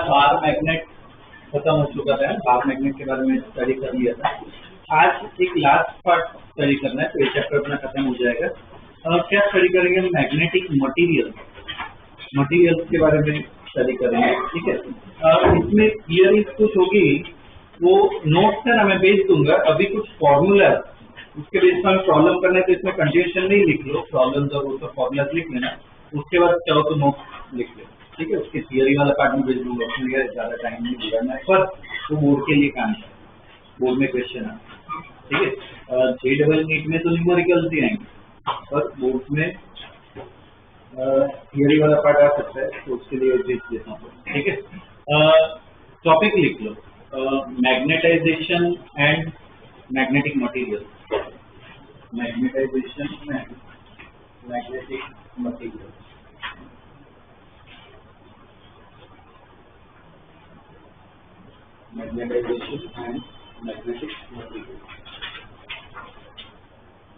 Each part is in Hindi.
बार मैग्नेट खत्म हो चुका था, बार मैग्नेट के बारे में स्टडी कर लिया था। आज एक लास्ट पार्ट स्टडी करना है, तो ये चैप्टर अपना खत्म हो जाएगा। क्या स्टडी करेंगे? मैग्नेटिक मटेरियल्स के बारे में स्टडी करेंगे, ठीक है। इसमें थियरी कुछ होगी, वो नोट्स है ना मैं भेज दूंगा। अभी कुछ फॉर्मूला उसके बेस पर प्रॉब्लम करना है, तो इसमें कंटिन्यूशन नहीं लिख लो, प्रॉब्लम और वो सब फॉर्मूला लिख लेना, उसके बाद चाहो तो नोट्स लिख लो, ठीक है। उसके थियरी वाला पार्ट में भेज दूंगा, उसमें ज्यादा टाइम नहीं लगाना है, पर वो बोर्ड के लिए काम है, बोर्ड में क्वेश्चन है, ठीक है। JEE नीट में तो न्यूमेरिकल्स ही आएंगे, पर बोर्ड में थियरी वाला पार्ट आ सकता है, तो उसके लिए भेज देता हूँ, ठीक है। टॉपिक लिख लो, magnetisation and magnetic material, magnetisation and magnetic material. Magnetisation and magnetic material,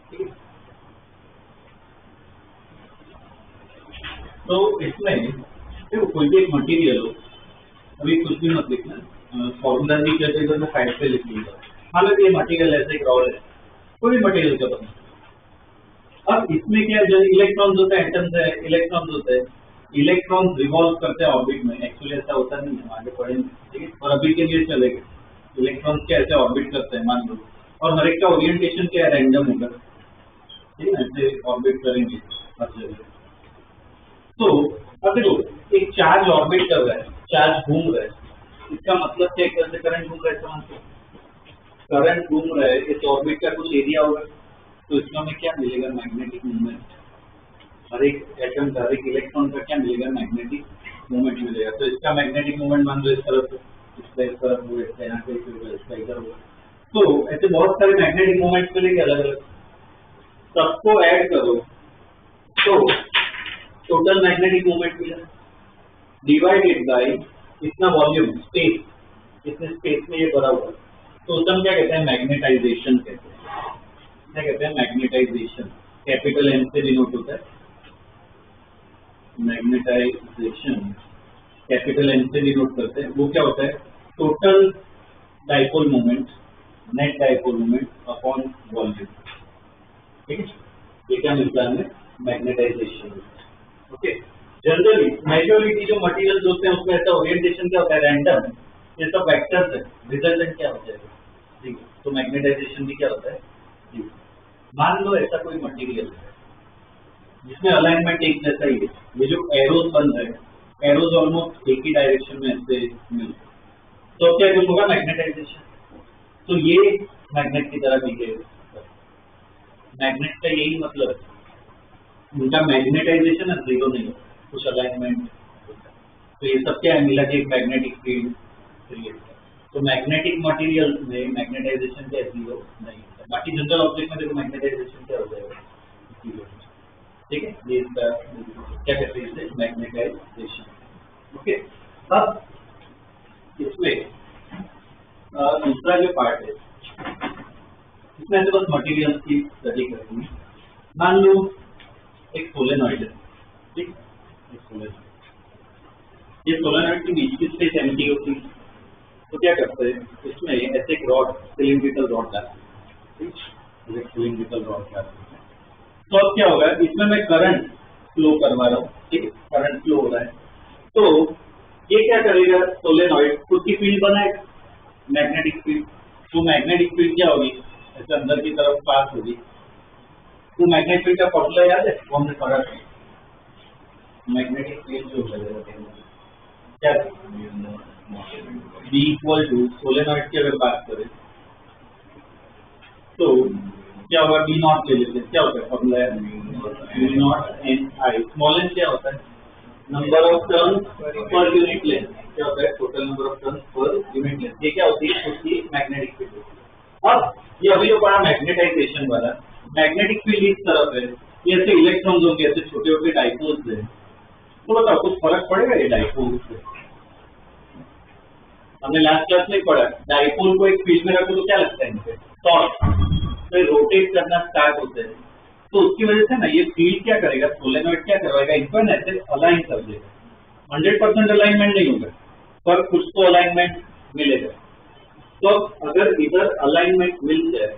ठीक है। तो इसमें देखो कोई भी एक मटेरियल हो, अभी कुछ भी मत लिखना, फॉर्मूला भी कहते हैं तो साइड पे लिख लीजिए। हालांकि ये मटेरियल ऐसे ग्राउंड है, कोई भी मटेरियल का बना। अब इसमें क्या है, जो इलेक्ट्रॉन्स होते हैं, एटम्स है, इलेक्ट्रॉन्स होते हैं, इलेक्ट्रॉन्स रिवॉल्व करते हैं ऑर्बिट में। एक्चुअली ऐसा होता नहीं है, आगे पढ़ेंगे, ठीक है। और अभी के लिए चलेगा, इलेक्ट्रॉन्स क्या ऐसे ऑर्बिट करते हैं मान लो, और हर एक का ओरिएंटेशन क्या है, रैंडम होगा, ठीक है, ऐसे ऑर्बिट करेंगे हर जगह। तो अब देखो एक चार्ज ऑर्बिट कर रहा है, चार्ज घूम रहा है, इसका मतलब क्या, कैसे करंट घूम रहा है, समझते, करंट घूम रहा है, इस ऑर्बिट का कुछ एरिया होगा, तो इसमें हमें क्या मिलेगा, मैग्नेटिक मूवमेंट। हर एक एटम का, हर एक इलेक्ट्रॉन का क्या मिलेगा, मैग्नेटिक मूवमेंट मिलेगा। तो इसका मैग्नेटिक मूवमेंट मान लो इस तरफ, इसका इस तरफ होगा, इसका यहाँ से होगा, इसका इधर होगा। तो ऐसे बहुत सारे मैग्नेटिक मूवमेंट्स मिलेंगे अलग अलग, सबको ऐड करो तो टोटल मैग्नेटिक मोमेंट मिला, डिवाइडेड बाय इतना वॉल्यूम स्पेस, इतने स्पेस में ये भरा हुआ, तो उसको हम क्या कहते हैं, मैग्नेटाइजेशन कहते हैं। क्या कहते हैं, मैग्नेटाइजेशन। कैपिटल एम से डिनोट होता है मैग्नेटाइजेशन, कैपिटल एम से डिनोट करते हैं। वो क्या होता है, total dipole moment, net dipole moment upon volume. ठीक है, ये क्या मिलता है हमें, मैग्नेटाइजेशन। ओके, जनरली मेजॉरिटी जो मटेरियल होते हैं उसमें ऐसा ओरिएंटेशन क्या होता है, रैंडम, ये सब वेक्टर्स है, रिजल्टेंट क्या होता है। ठीक है, तो मैग्नेटाइजेशन भी क्या होता है। मान लो ऐसा कोई मटेरियल है जिसमें अलाइनमेंट एक जैसा ही है, ये जो एरोज बन रहे हैं, एरोज ऑलमोस्ट एक ही डायरेक्शन में ऐसे मिलते, तो क्या कुछ होगा, मैग्नेटाइजेशन। तो ये मैग्नेट की तरह बिहेव, मैग्नेट का यही मतलब है, उनका मैग्नेटाइजेशन है, जीरो नहीं होता, कुछ अलाइनमेंट होता है। तो ये सब क्या है, मिला के एक मैग्नेटिक फील्ड क्रिएट है। तो मैग्नेटिक मटेरियल में मैग्नेटाइजेशन क्या, जीरो नहीं होता। बाकी जनरल ऑब्जेक्ट में देखो मैग्नेटाइजेशन क्या हो जाएगा, जीरो। ठीक है, ये इसका क्या कहते हैं, इसे मैग्नेटाइजेशन। ओके, अब इसमें दूसरा जो पार्ट है, इसमें से बस मटेरियल की स्टडी करेंगे। मान लो एक सोलेनॉइड है, ठीक, एक सोलेनॉइड, ये सोलेनॉइड की बीच की स्पेस एम्प्टी होती है, तो क्या करते हैं, इसमें ऐसे एक रॉड, सिलिंड्रिकल रॉड डालते हैं, ठीक, सिलिंड्रिकल रॉड डालते हैं। तो अब क्या होगा, इसमें मैं करंट फ्लो करवा रहा हूँ, ठीक है, करंट फ्लो हो रहा है, तो ये क्या करेगा, सोलेनॉइड खुद की फील्ड बनाएगा, मैग्नेटिक फील्ड। तो मैग्नेटिक फील्ड क्या होगी, ऐसे अंदर की तरफ पास होगी। तो मैग्नेटिक फील्ड का फॉर्मूला याद है, वो हमने पढ़ा था, मैग्नेटिक फील्ड जो है क्या, बी इक्वल टू, सोलेनॉइड की अगर बात करें तो क्या होगा, बी नॉट ले लेते हैं, क्या होता है फॉर्मूला है, B naught n I, small n क्या होता है, number of turns per unit length, क्या होता है, total number of turns per unit length. ये क्या होती है, उसकी मैग्नेटिक फील्ड। अब ये अभी जो पढ़ा मैग्नेटाइजेशन वाला, मैग्नेटिक फील्ड इस तरफ है, ये ऐसे इलेक्ट्रॉन्स होंगे, ऐसे छोटे छोटे डाइपोल्स है, तो बताओ कुछ फर्क पड़ेगा ये डाइपोल से। हमने लास्ट क्लास में पढ़ा, डाइपोल को एक फील्ड में रखो तो क्या लगता है इनसे, टॉर्क, तो रोटेट करना स्टार्ट होते हैं, तो उसकी वजह से ना ये फील्ड क्या करेगा, सोलेनॉइड क्या करवाएगा, इनको ना ऐसे अलाइन कर देगा। 100% अलाइनमेंट नहीं होगा, पर कुछ तो अलाइनमेंट मिलेगा। तो अगर इधर अलाइनमेंट मिल जाए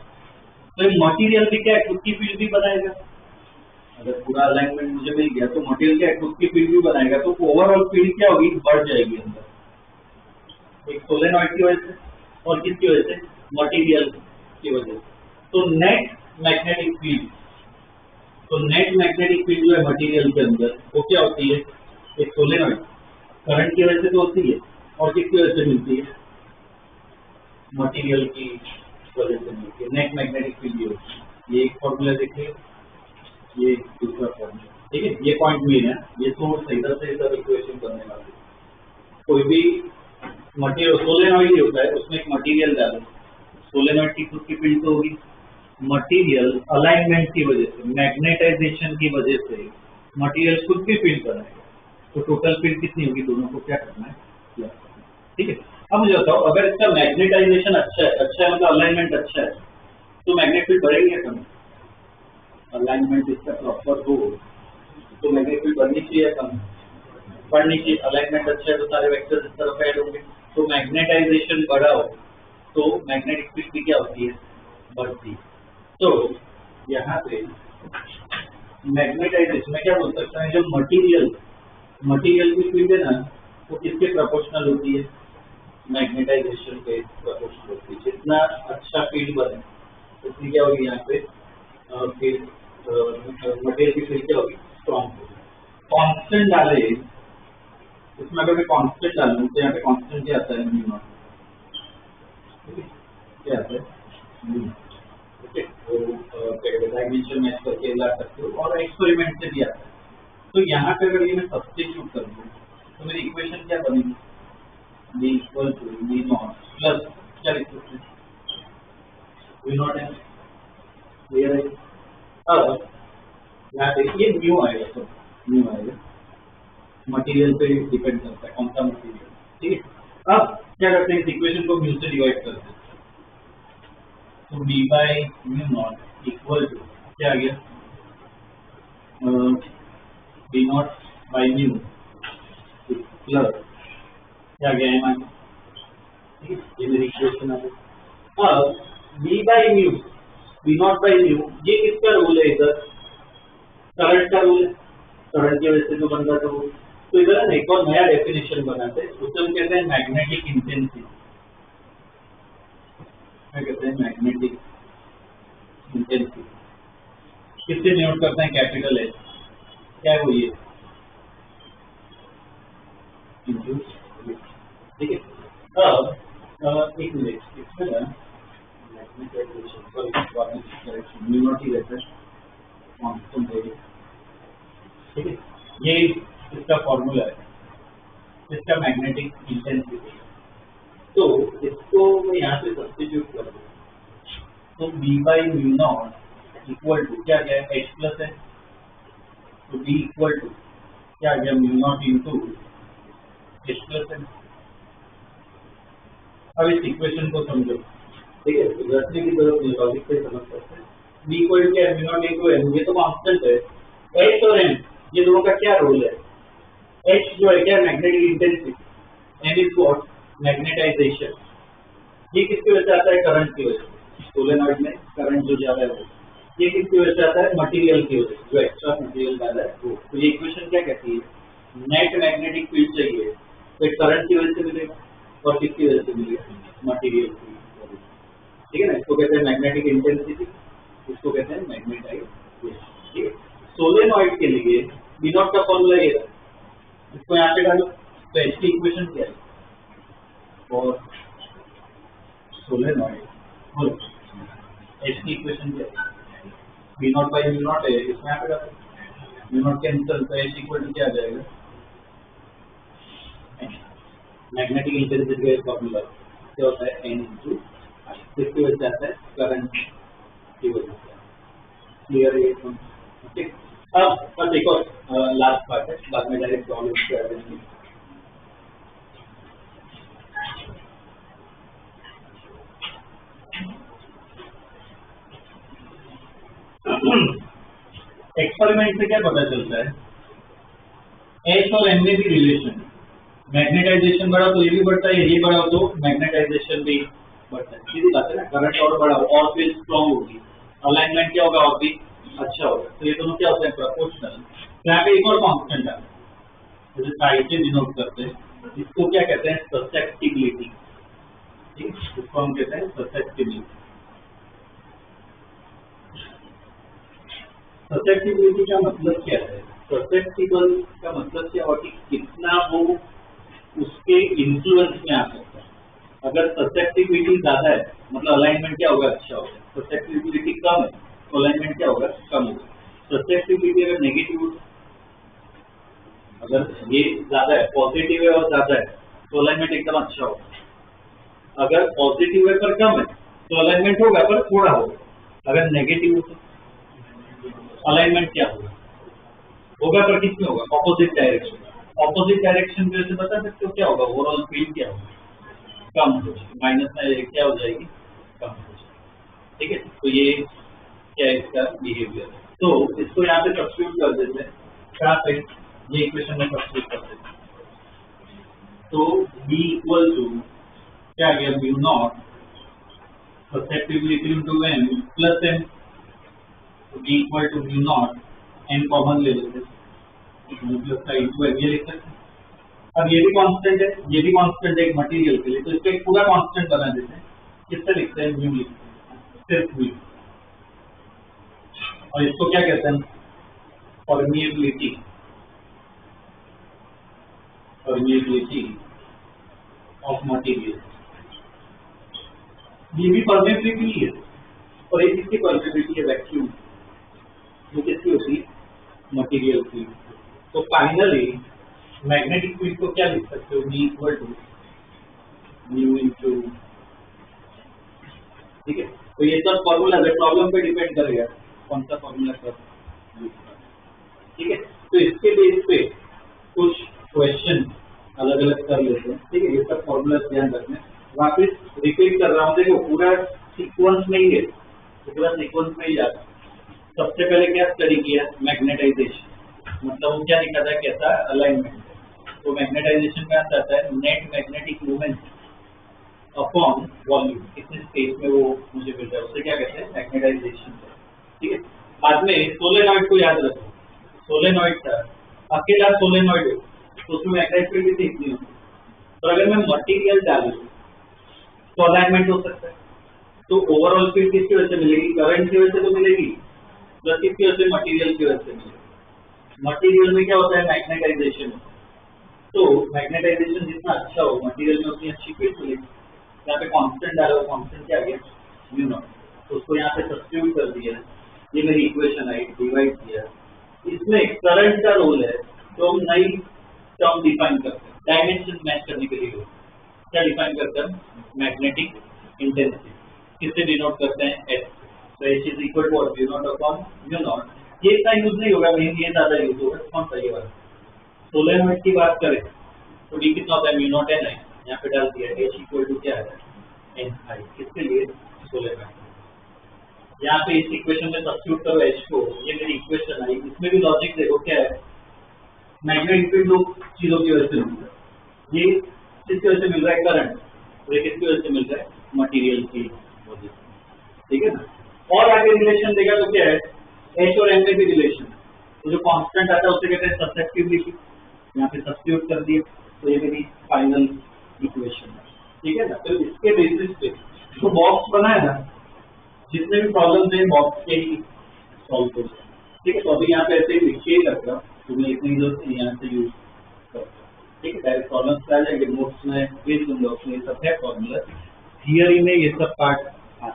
तो मटेरियल भी क्या है, खुद की फील्ड भी बनाएगा। अगर पूरा अलाइनमेंट मुझे मिल गया तो मटेरियल क्या है, खुद की फील्ड भी बनाएगा, तो ओवरऑल फील्ड क्या होगी, बढ़ जाएगी अंदर, एक सोलेनॉइड की वजह से और किसकी वजह से, मटेरियल की वजह से। तो नेट मैग्नेटिक फील्ड, तो नेट मैग्नेटिक फील्ड जो है मटेरियल के अंदर वो क्या होती है, एक सोलेनॉइड करंट की वजह से तो होती है, और किसकी वजह से मिलती है, मटेरियल की वजह से मिलती है, नेट मैग्नेटिक फील्ड होती है। ये एक फॉर्मूला देखिए, ये दूसरा फॉर्मूला, ठीक है, ये पॉइंट मेन है, ये सोर्स इधर से इधर इक्वेशन करने वाले। कोई भी मटेरियल सोलेनॉइड ही होता है, उसमें एक मटेरियल डालो, सोलेनॉइड की खुद की फील्ड तो होगी, मटेरियल अलाइनमेंट की वजह से, मैग्नेटाइजेशन की वजह से मटेरियल खुद भी फील्ड बनाएगा, तो टोटल फील्ड कितनी होगी, दोनों को क्या करना है, ठीक है। अब मुझे बताओ, अगर इसका मैग्नेटाइजेशन अच्छा है, अच्छा है मतलब अलाइनमेंट अच्छा है, तो मैग्नेट फील्ड बढ़ेगी या कम, अलाइनमेंट इसका प्रॉपर हो तो मैग्नेट फील्ड बढ़नी चाहिए या कम, बढ़नी चाहिए। अलाइनमेंट अच्छा है तो सारे वेक्टर्स इस तरफ ऐड होंगे, तो मैग्नेटाइजेशन बढ़ाओ तो मैग्नेटिक फील्ड भी क्या होती है, बढ़ती है। तो यहाँ पे मैग्नेटाइजेशन में क्या बोल सकते हैं, जो मटेरियल की फील्ड है ना, वो किसके प्रोपोर्शनल होती है, मैग्नेटाइजेशन के प्रोपोर्शनल होती है। जितना अच्छा फील्ड बने उतनी क्या होगी यहाँ पे फिर मटेरियल की फील्ड क्या होगी, स्ट्रॉन्ग होगी। कांस्टेंट डाले इसमें, अगर मैं कांस्टेंट डालूं तो यहाँ पे कांस्टेंट क्या आता है, म्यू नॉट, क्या आता है, ओके, तो डायमेंशन मैच करके ला सकते हो, और एक्सपेरिमेंट से भी आता है। तो यहाँ पे अगर ये मैं सब्स्टिट्यूट कर दूँ तो मेरी इक्वेशन क्या बनेगी, B equal to B naught plus क्या लिख सकते हैं, वी नॉट एन, क्लियर है। अब यहाँ पे ये न्यू आएगा, तो न्यू आएगा, मटेरियल पे डिपेंड करता है कौन सा मटेरियल, ठीक है। अब क्या करते हैं, इस इक्वेशन को म्यू से डिवाइड करते हैं, तो b by mu naught equal to क्या आ गया, b naught by mu plus क्या आ गया एम आई, ठीक है, ये मेरी इक्वेशन आ गई। अब b by mu, b naught by mu, ये किसका रूल है, इधर करंट का रूल है, करंट की वजह से जो बन रहा था वो, तो इधर ना एक और नया डेफिनेशन बनाते हैं, उसको हम कहते हैं मैग्नेटिक इंटेंसिटी, क्या कहते हैं, मैग्नेटिक इंटेंसिटी, किससे डिनोट करते हैं, कैपिटल एच, क्या है वो, ये ठीक है। अब एक मिनट, इसमें ना म्यू नॉट ही रहता है, ठीक है, ये इसका फॉर्मूला है, इसका मैग्नेटिक इंटेंसिटी, तो इसको मैं यहाँ से सब्स्टिट्यूट कर दूँ, तो b by mu naught equal to क्या गया, h प्लस है, तो b इक्वल टू क्या गया, mu naught into h plus है। अब इस इक्वेशन को समझो, ठीक है, रखने की जरूरत नहीं, लॉजिक से समझ सकते हैं। b इक्वल टू क्या है, म्यू नॉट इंटू m, ये तो कांस्टेंट है, h और m ये दोनों का क्या रोल है, h जो है क्या, magnetic intensity, m is what, magnetization, ये किसकी वजह से आता है, करंट की वजह से, सोलेनॉइड में करंट जो जा रहा है वो, ये किसकी वजह से आता है, मटेरियल की वजह से, जो एक्स्ट्रा मटेरियल डाला है वो। तो ये इक्वेशन क्या कहती है, नेट मैग्नेटिक फील्ड चाहिए तो एक करंट की वजह से मिलेगा, और किसकी वजह से मिलेगा, मटेरियल की वजह से, ठीक है ना, इसको कहते हैं मैग्नेटिक इंटेंसिटी, इसको कहते हैं मैग्नेटाइजेशन, ठीक है। सोलेनॉइड के लिए बी नॉट का फॉर्मूला ये है, इसको यहाँ पे डालो, तो एच की इक्वेशन क्या है, और सोलेनॉइड बोलो एच की इक्वेशन क्या है, B naught by mu naught है, इसमें यहाँ पे डालो, म्यू नॉट कैंसिल, तो एच इक्वल टू क्या आ जाएगा, मैग्नेटिक इंटेंसिटी का फॉर्मूला क्या होता है, एन इंटू आई, किसकी वजह से आता है, करंट की वजह से, क्लियर है, ठीक। अब बस एक और लास्ट पार्ट है, बाद में डायरेक्ट प्रॉब्लम पे आ जाएंगे। एक्सपेरिमेंट से क्या पता चलता है, एच और एम में भी रिलेशन, मैग्नेटाइजेशन बढ़ा तो ये भी बढ़ता है, ये बढ़ा तो मैग्नेटाइजेशन भी बढ़ता है, सीधी बात है ना, करंट और बढ़ा और फिर स्ट्रॉन्ग होगी, अलाइनमेंट क्या होगा, और भी अच्छा होगा, तो ये दोनों क्या होते हैं, प्रोपोर्शनल। यहाँ पे एक और कॉन्स्टेंट है, जैसे साइड से डिनोट करते हैं, इसको क्या कहते हैं, ससेप्टिबिलिटी, ठीक है, इसको हम कहते हैं ससेप्टिबिलिटी। ससेप्टिबिलिटी का मतलब क्या है, ससेप्टिबल का मतलब क्या होगा कि कितना वो उसके इन्फ्लुएंस में आ सकता है। अगर ससेप्टिबिलिटी ज्यादा है मतलब अलाइनमेंट क्या होगा, अच्छा होगा, ससेप्टिबिलिटी कम है तो अलाइनमेंट क्या होगा, कम होगा। ससेप्टिबिलिटी अगर नेगेटिव, अगर ये ज्यादा है, पॉजिटिव है और ज्यादा है तो अलाइनमेंट एकदम अच्छा होगा, अगर पॉजिटिव है पर कम है तो अलाइनमेंट होगा पर थोड़ा होगा, अगर नेगेटिव हो तो अलाइनमेंट क्या होगा, होगा पर किसमें होगा, ऑपोजिट डायरेक्शन, ऑपोजिट डायरेक्शन की वजह से बता सकते हो क्या होगा, ओवरऑल फील्ड क्या होगा, कम हो जाएगी, माइनस में क्या हो जाएगी, कम हो जाएगी, ठीक है। तो ये क्या है इसका बिहेवियर, तो इसको यहाँ पे सब्स्टिट्यूट कर देते हैं, क्या पे ये इक्वेशन में सब्स्टिट्यूट कर देते हैं, तो b इक्वल टू क्या आ गया, mu naught susceptibility into m plus m, तो b equal to mu naught n common ले लेते हैं, प्लस का इनटू m ये लिख सकते हैं। अब ये भी कांस्टेंट है, ये भी कांस्टेंट है एक मटेरियल के लिए, तो इसका एक पूरा कांस्टेंट बना देते हैं, किससे लिखते हैं, म्यू लिखते हैं, सिर्फ म्यू, और इसको क्या कहते हैं, परमिएबिलिटी, परमिएबिलिटी ऑफ मटेरियल, ये भी परमिएबिलिटी है, और एक इसकी परमिएबिलिटी है वैक्यूम, वो किसकी होती है, मटेरियल की। तो फाइनली मैग्नेटिक फील्ड को क्या लिख सकते हो, B equal to mu into, ठीक है। तो ये सब फॉर्मूला है, प्रॉब्लम पे डिपेंड करेगा कौन सा फॉर्मूला कर, ठीक है। तो इसके बेस पे कुछ क्वेश्चन अलग अलग कर लेते हैं, ठीक है। ये सब फॉर्मूला ध्यान रखना। वापिस रिपीट कर रहा हूँ, देखो पूरा सीक्वेंस में ही है, तो पूरा सीक्वेंस में ही जाता है। सबसे पहले क्या स्टडी किया, मैग्नेटाइजेशन, मतलब वो क्या दिखाता है, कैसा अलाइनमेंट है। तो मैग्नेटाइजेशन में आता है net magnetic movement upon volume, कितने स्पेस में वो मुझे मिल रहा है, उसे क्या कहते हैं, मैग्नेटाइजेशन, ठीक है। बाद में सोलेनॉइड को याद रखो, सोलेनॉइड था, अकेला सोलेनॉइड हो तो उसमें मैग्नेटिक फील्ड भी इतनी होती है। तो अगर मैं मटेरियल डालूं तो अलाइनमेंट हो सकता है। तो ओवरऑल फील्ड किसकी वजह से मिलेगी, करंट की वजह से तो मिलेगी, प्लस किसकी वजह से, मटेरियल की वजह से मिलेगी। मटेरियल में क्या होता है, मैग्नेटाइजेशन। तो मैग्नेटाइजेशन जितना अच्छा हो मटेरियल में उतनी अच्छी फील्ड मिलेगी। यहाँ पे कांस्टेंट डालो, कांस्टेंट क्या आ गया, म्यू नॉट, तो उसको यहाँ पे सब्स्टिट्यूट कर दिया, ये मेरी इक्वेशन आई, डिवाइड किया। इसमें करंट का रोल है, तो हम नई टर्म डिफाइन करते हैं, डायमेंशन मैच करने के लिए क्या डिफाइन करते हैं, मैग्नेटिक इंटेंसिटी, किससे डिनोट करते हैं, एच। तो H is equal to mu naught upon mu naught. ये इतना यूज नहीं होगा, लेकिन ये ज्यादा यूज होगा, कौन सा ये वाला। सोलेनॉइड की बात करें तो डी कितना होता है, म्यू नॉट एन आई, यहाँ पे डाल दिया, एच इक्वल टू क्या है, एन आई, किसके लिए, सोलेनॉइड। यहाँ पे इस इक्वेशन में सब्स्टिट्यूट करो एच को, ये मेरी इक्वेशन आई। इसमें भी लॉजिक देखो क्या है, मैग्नेटिक फील्ड दो चीजों की वजह से मिल रहा है, ये किसकी वजह से मिल रहा है, करंट, और ये किसकी वजह से मिल रहा है, मटेरियल की वजह से, ठीक है ना। और आगे रिलेशन देखा तो क्या है, एच और एम में भी रिलेशन, तो जो कांस्टेंट आता है उसे कहते हैं ससेप्टिबिलिटी, यहाँ पे सब्स्टिट्यूट कर दिए, तो ये मेरी फाइनल इक्वेशन है, ठीक है ना। तो इसके बेसिस पे जो बॉक्स बना है ना, जितने भी प्रॉब्लम्स हैं बॉक्स के ही सॉल्व हो जाए, ठीक है। तो अभी यहाँ पे ऐसे ही लिख के ही रख रहा हूँ, तो मैं इतनी जरूरत नहीं यहाँ से यूज करता हूँ, ठीक है। डायरेक्ट प्रॉब्लम्स आ जाएंगे, नोट्स में भेज दूंगा, उसमें ये सब है फॉर्मूला, थियरी में ये सब पार्ट आता है,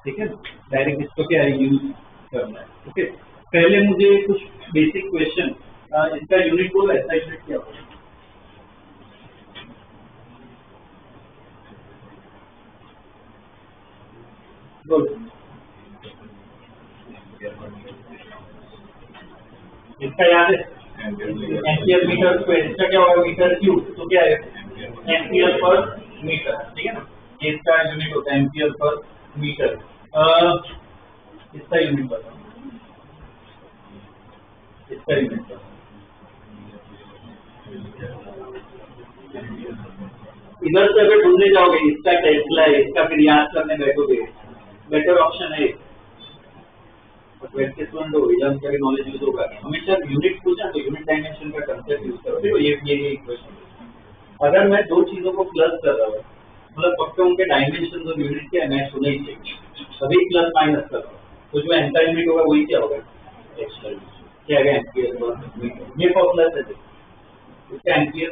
ठीक है। डायरेक्ट इसको क्या है, यूज करना है, ओके। पहले मुझे कुछ बेसिक क्वेश्चन, इसका यूनिट बोला, ऐसा यूनिट क्या होगा, इसका याद है, एम्पियर मीटर स्क्वायर, इसका क्या होगा, मीटर क्यूब, तो क्या है, एम्पियर पर मीटर, ठीक है ना। ये इसका यूनिट होता है एम्पियर पर मीटर। इसका यूनिट बताओ, इसका यूनिट बताओ, इधर से अगर ढूंढने जाओगे, इसका टेस्ला है, इसका फिर याद करने बैठोगे, बेटर ऑप्शन है एग्जाम का नॉलेज यूज होगा। हमेशा यूनिट पूछा तो यूनिट डायमेंशन का कंसेप्ट यूज करो। देखो ये इक्वेशन, अगर मैं दो चीजों को प्लस कर रहा हूँ, मतलब पक्का उनके डायमेंशन और यूनिट क्या मैच होना ही चाहिए, सभी प्लस माइनस कर रहा हूँ, तो जो एंटा यूनिट होगा वही क्या होगा, एक्स्ट्रा क्या है, एम्पियर। ये फॉर्मूला है इसका, एम्पियर।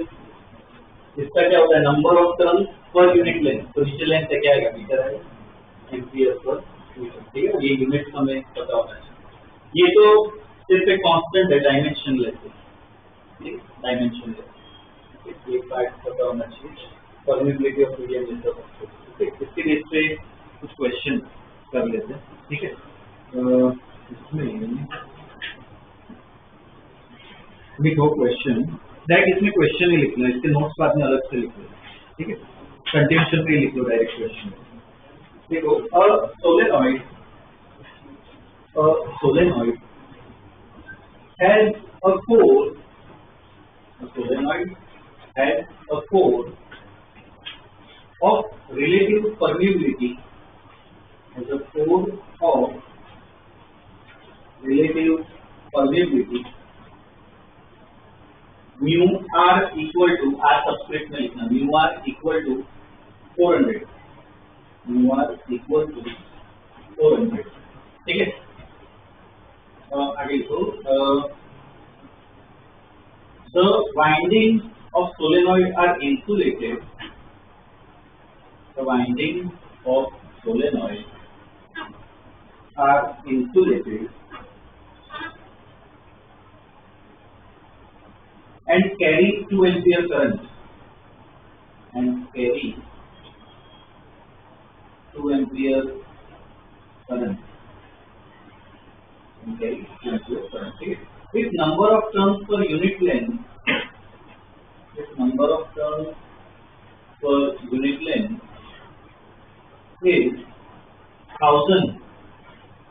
इसका क्या होता है, नंबर ऑफ टर्न पर यूनिट लेंथ, तो नीचे लेंथ क्या आएगा, मीटर आएगा, एम्पियर पर मीटर, ठीक है। ये यूनिट हमें पता होना चाहिए। ये तो सिर्फ एक कांस्टेंट है, डायमेंशन लेस, डायमेंशन लेस, ये पार्ट पता होना चाहिए। Permeability of medium is the first, इसके बेस पे कुछ क्वेश्चन कर लेते हैं, ठीक है। इसमें लिखो क्वेश्चन, डायरेक्ट इसमें क्वेश्चन ही लिख लो, इसके नोट्स बाद में अलग से लिख लो, ठीक है। कंटिन्यूशन पे लिख लो डायरेक्ट क्वेश्चन। देखो, solenoid has a core, a solenoid has a core of relative permeability, has a core of relative permeability mu r equal to, r subscript में लिखना, mu r equal to 400, mu r equal to 400, ठीक है। आगे लिखो, the windings of solenoid are insulated, the windings of solenoid are insulated and carry 2 ampere current, and carry 2 ampere current carry fluid current. ठीक है. If number of turns per unit length, if number of turns per unit length is 1000,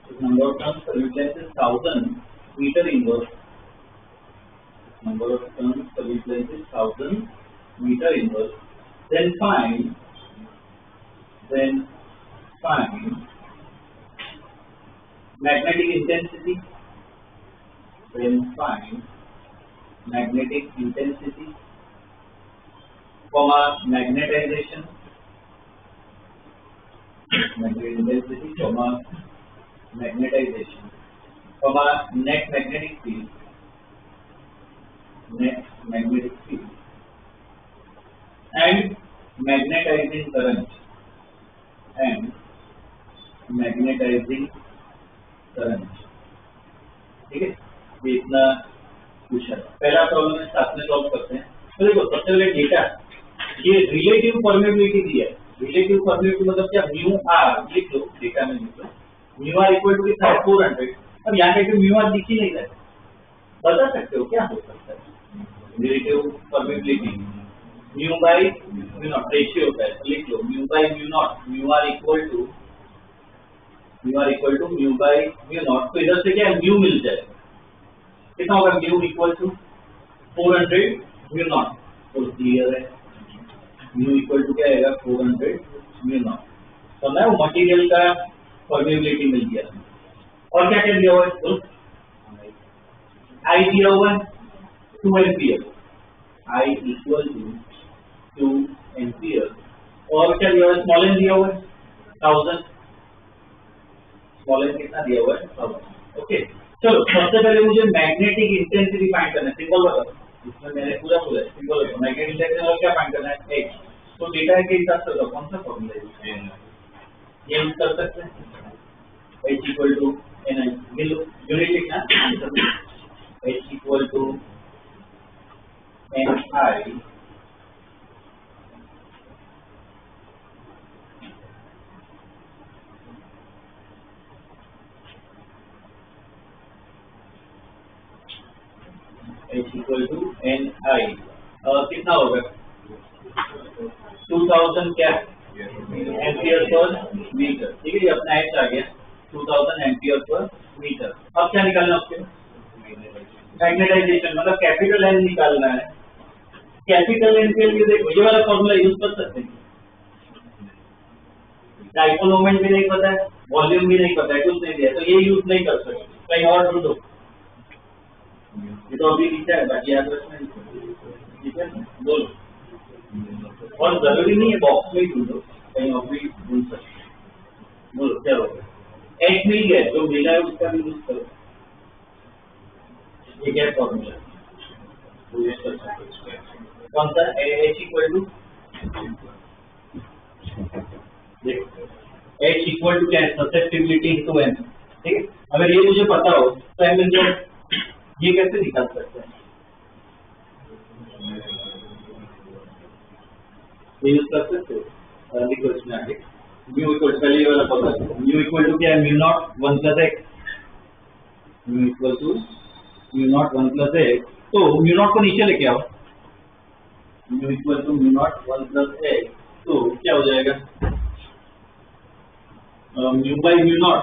if number of turns per unit length is 1000 meter inverse, number of turns per unit length is 1000 meter inverse, then find magnetic intensity, comma magnetization, comma net magnetic field, and magnetizing current, ठीक है. ये इतना पूछा. पहला प्रॉब्लम है, साथ में सॉल्व करते हैं. तो देखो सबसे पहले डेटा, ये रिलेटिव परमेबिलिटी दिया है. रिलेटिव परमेबिलिटी मतलब क्या, म्यू आर लिख लो, डेटा में लिख लो. म्यू आर इक्वल टू कितना है, 400. अब यहाँ पे म्यू आर दिख ही नहीं रहा है. बता सकते हो क्या हो सकता है? Relative permeability mu by mu naught ratio होता है, तो लिख लो mu by mu naught. Mu are equal to mu by mu naught. तो इधर से क्या है, म्यू मिल जाएगा. कितना होगा, mu equal to 400 mu naught. तो क्लियर है, म्यू इक्वल टू क्या आएगा, 400 म्यू नॉट. तो ना वो मटेरियल का परमेबिलिटी मिल गया. और क्या क्या दिया हुआ है, तो आई दिया हुआ है 2 ampere, I equal to 2 ampere. और क्या दिया हुआ है, स्मॉल एन दिया हुआ है 1000. स्मॉल एन कितना दिया हुआ है, 1000. ओके. चलो सबसे पहले मुझे मैग्नेटिक इंटेंसिटी फाइंड करना है. सिंपल बता, इसमें मैंने पूरा सिंपल बता. मैग्नेटिक इंटेंसिटी और क्या फाइंड करना है, H. तो डेटा के हिसाब से कौन सा फॉर्मूला है, ये यूज कर सकते हैं. H equal to N I, unit लिखना, H equal to N I H equal to N I. कितना होगा, 2000 क्या एम्पियर पर मीटर. ठीक है, ये अपना H आ गया 2000 एम्पियर पर मीटर. अब क्या निकालना है, आपके मैग्नेटाइजेशन मतलब कैपिटल एन निकालना है. कैपिटल एन के लिए देखो ये वाला फॉर्मूला यूज कर सकते हैं. डाइपोल मोमेंट भी नहीं पता है, वॉल्यूम भी नहीं पता है, कुछ नहीं दिया, तो ये यूज नहीं कर सकते. कहीं और ढूंढो. ये तो अभी लिखा है, बाकी याद रखना. ठीक है, बोलो. और जरूरी नहीं है बॉक्स में ढूंढो, कहीं और भी ढूंढ सकते. बोलो क्या होगा, H मिल गया, जो मिला है उसका भी यूज करो. ये क्या फॉर्मूला यूज कर सकते, कौन सा, H इक्वल टू, देखो H इक्वल टू क्या है, ससेप्टिबिलिटी टू M. ठीक है, अगर ये मुझे पता हो तो M मिल जाए. ये कैसे निकाल सकते हैं, ये यूज कर सकते हो. लिखो इसमें आगे म्यू इक्वल, पहले ये वाला पता है. म्यू इक्वल टू क्या है, mu naught 1 plus X. Mu equal to mu naught 1 plus X. तो म्यू नॉट को नीचे लेके आओ. Mu equal to mu naught 1 plus X. तो क्या हो जाएगा, mu by mu naught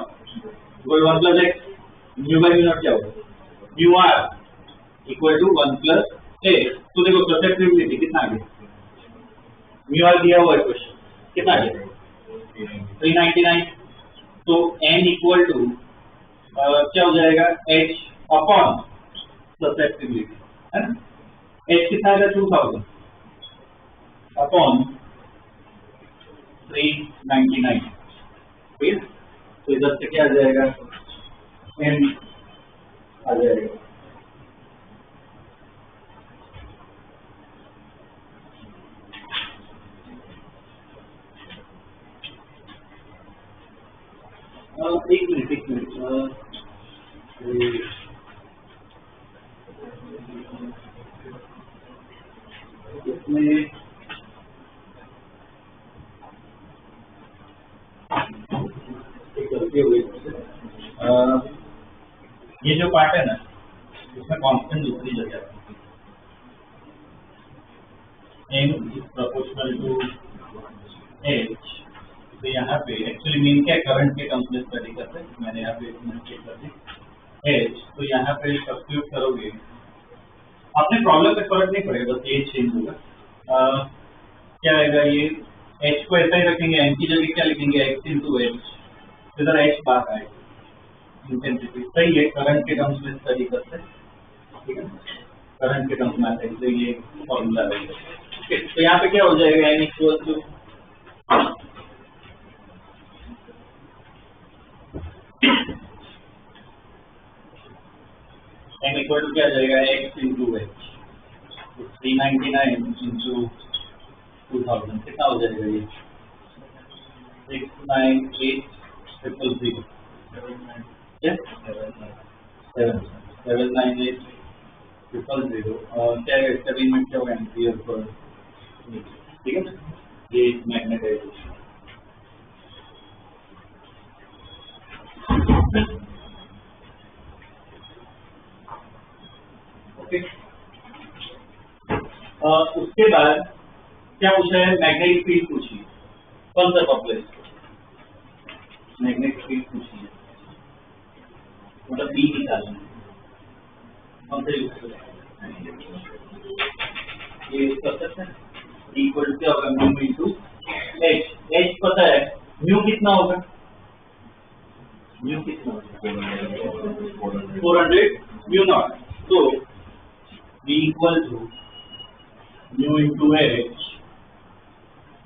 1 plus X. Mu by mu naught क्या होगा, mu are equal to 1 plus X. तो देखो ससेप्टिबिलिटी कितना आ गया, म्यू आर दिया हुआ है क्वेश्चन, कितना आ गया 399. तो n इक्वल टू क्या हो जाएगा, H अपॉन ससेप्टिबिलिटी, है ना. H कितना आएगा, 2000 अपॉन 399. ठीक है, तो इधर से क्या आ जाएगा, n आ जाएगा. एक मिनट इसमें गलती हो गई. ये जो पार्ट है ना इसमें कांस्टेंट दूसरी जगह m is proportional to h। तो यहाँ पे एक्चुअली मीन क्या करंट के टर्म्स में स्टडी करते हैं, मैंने यहाँ पे चेक कर दी h। तो यहाँ पे सब्स्टिट्यूट करोगे अपने प्रॉब्लम पे फर्क नहीं पड़ेगा, बस ये चेंज होगा। क्या आएगा ये h को ऐसा ही रखेंगे, m की जगह क्या लिखेंगे x इंटू h, इधर h बार आएगा। इंटेंसिटी सही है, करंट के टर्म्स में स्टडी करते हैं, ठीक है, करंट के टर्म्स में आते हैं, तो ये फॉर्मूला रहेगा। तो यहाँ पे क्या हो जाएगा n equal to n equal to क्या आ जाएगा x इंटू h, 399 इंटू 2000 कितना हो जाएगा ये 698,000 798,000 और क्या एक्सपेरिमेंट क्या होगा एम्पियर पर, ठीक है ना, ये मैग्नेटाइजेशन। ओके, उसके बाद क्या पूछा है, मैग्नेटिक फील्ड पूछी, कौन सा कॉम्प्लेक्स मैग्नेटिक फील्ड पूछी है, मतलब बी निकालना है, कौन सा यूज करें, ये यूज कर सकते हैं। इक्वल क्या होगा म्यू इंटू एच, एच पता है म्यू कितना होगा, म्यू कितना होगा 400 म्यू नॉट, तो B equal to mu into H,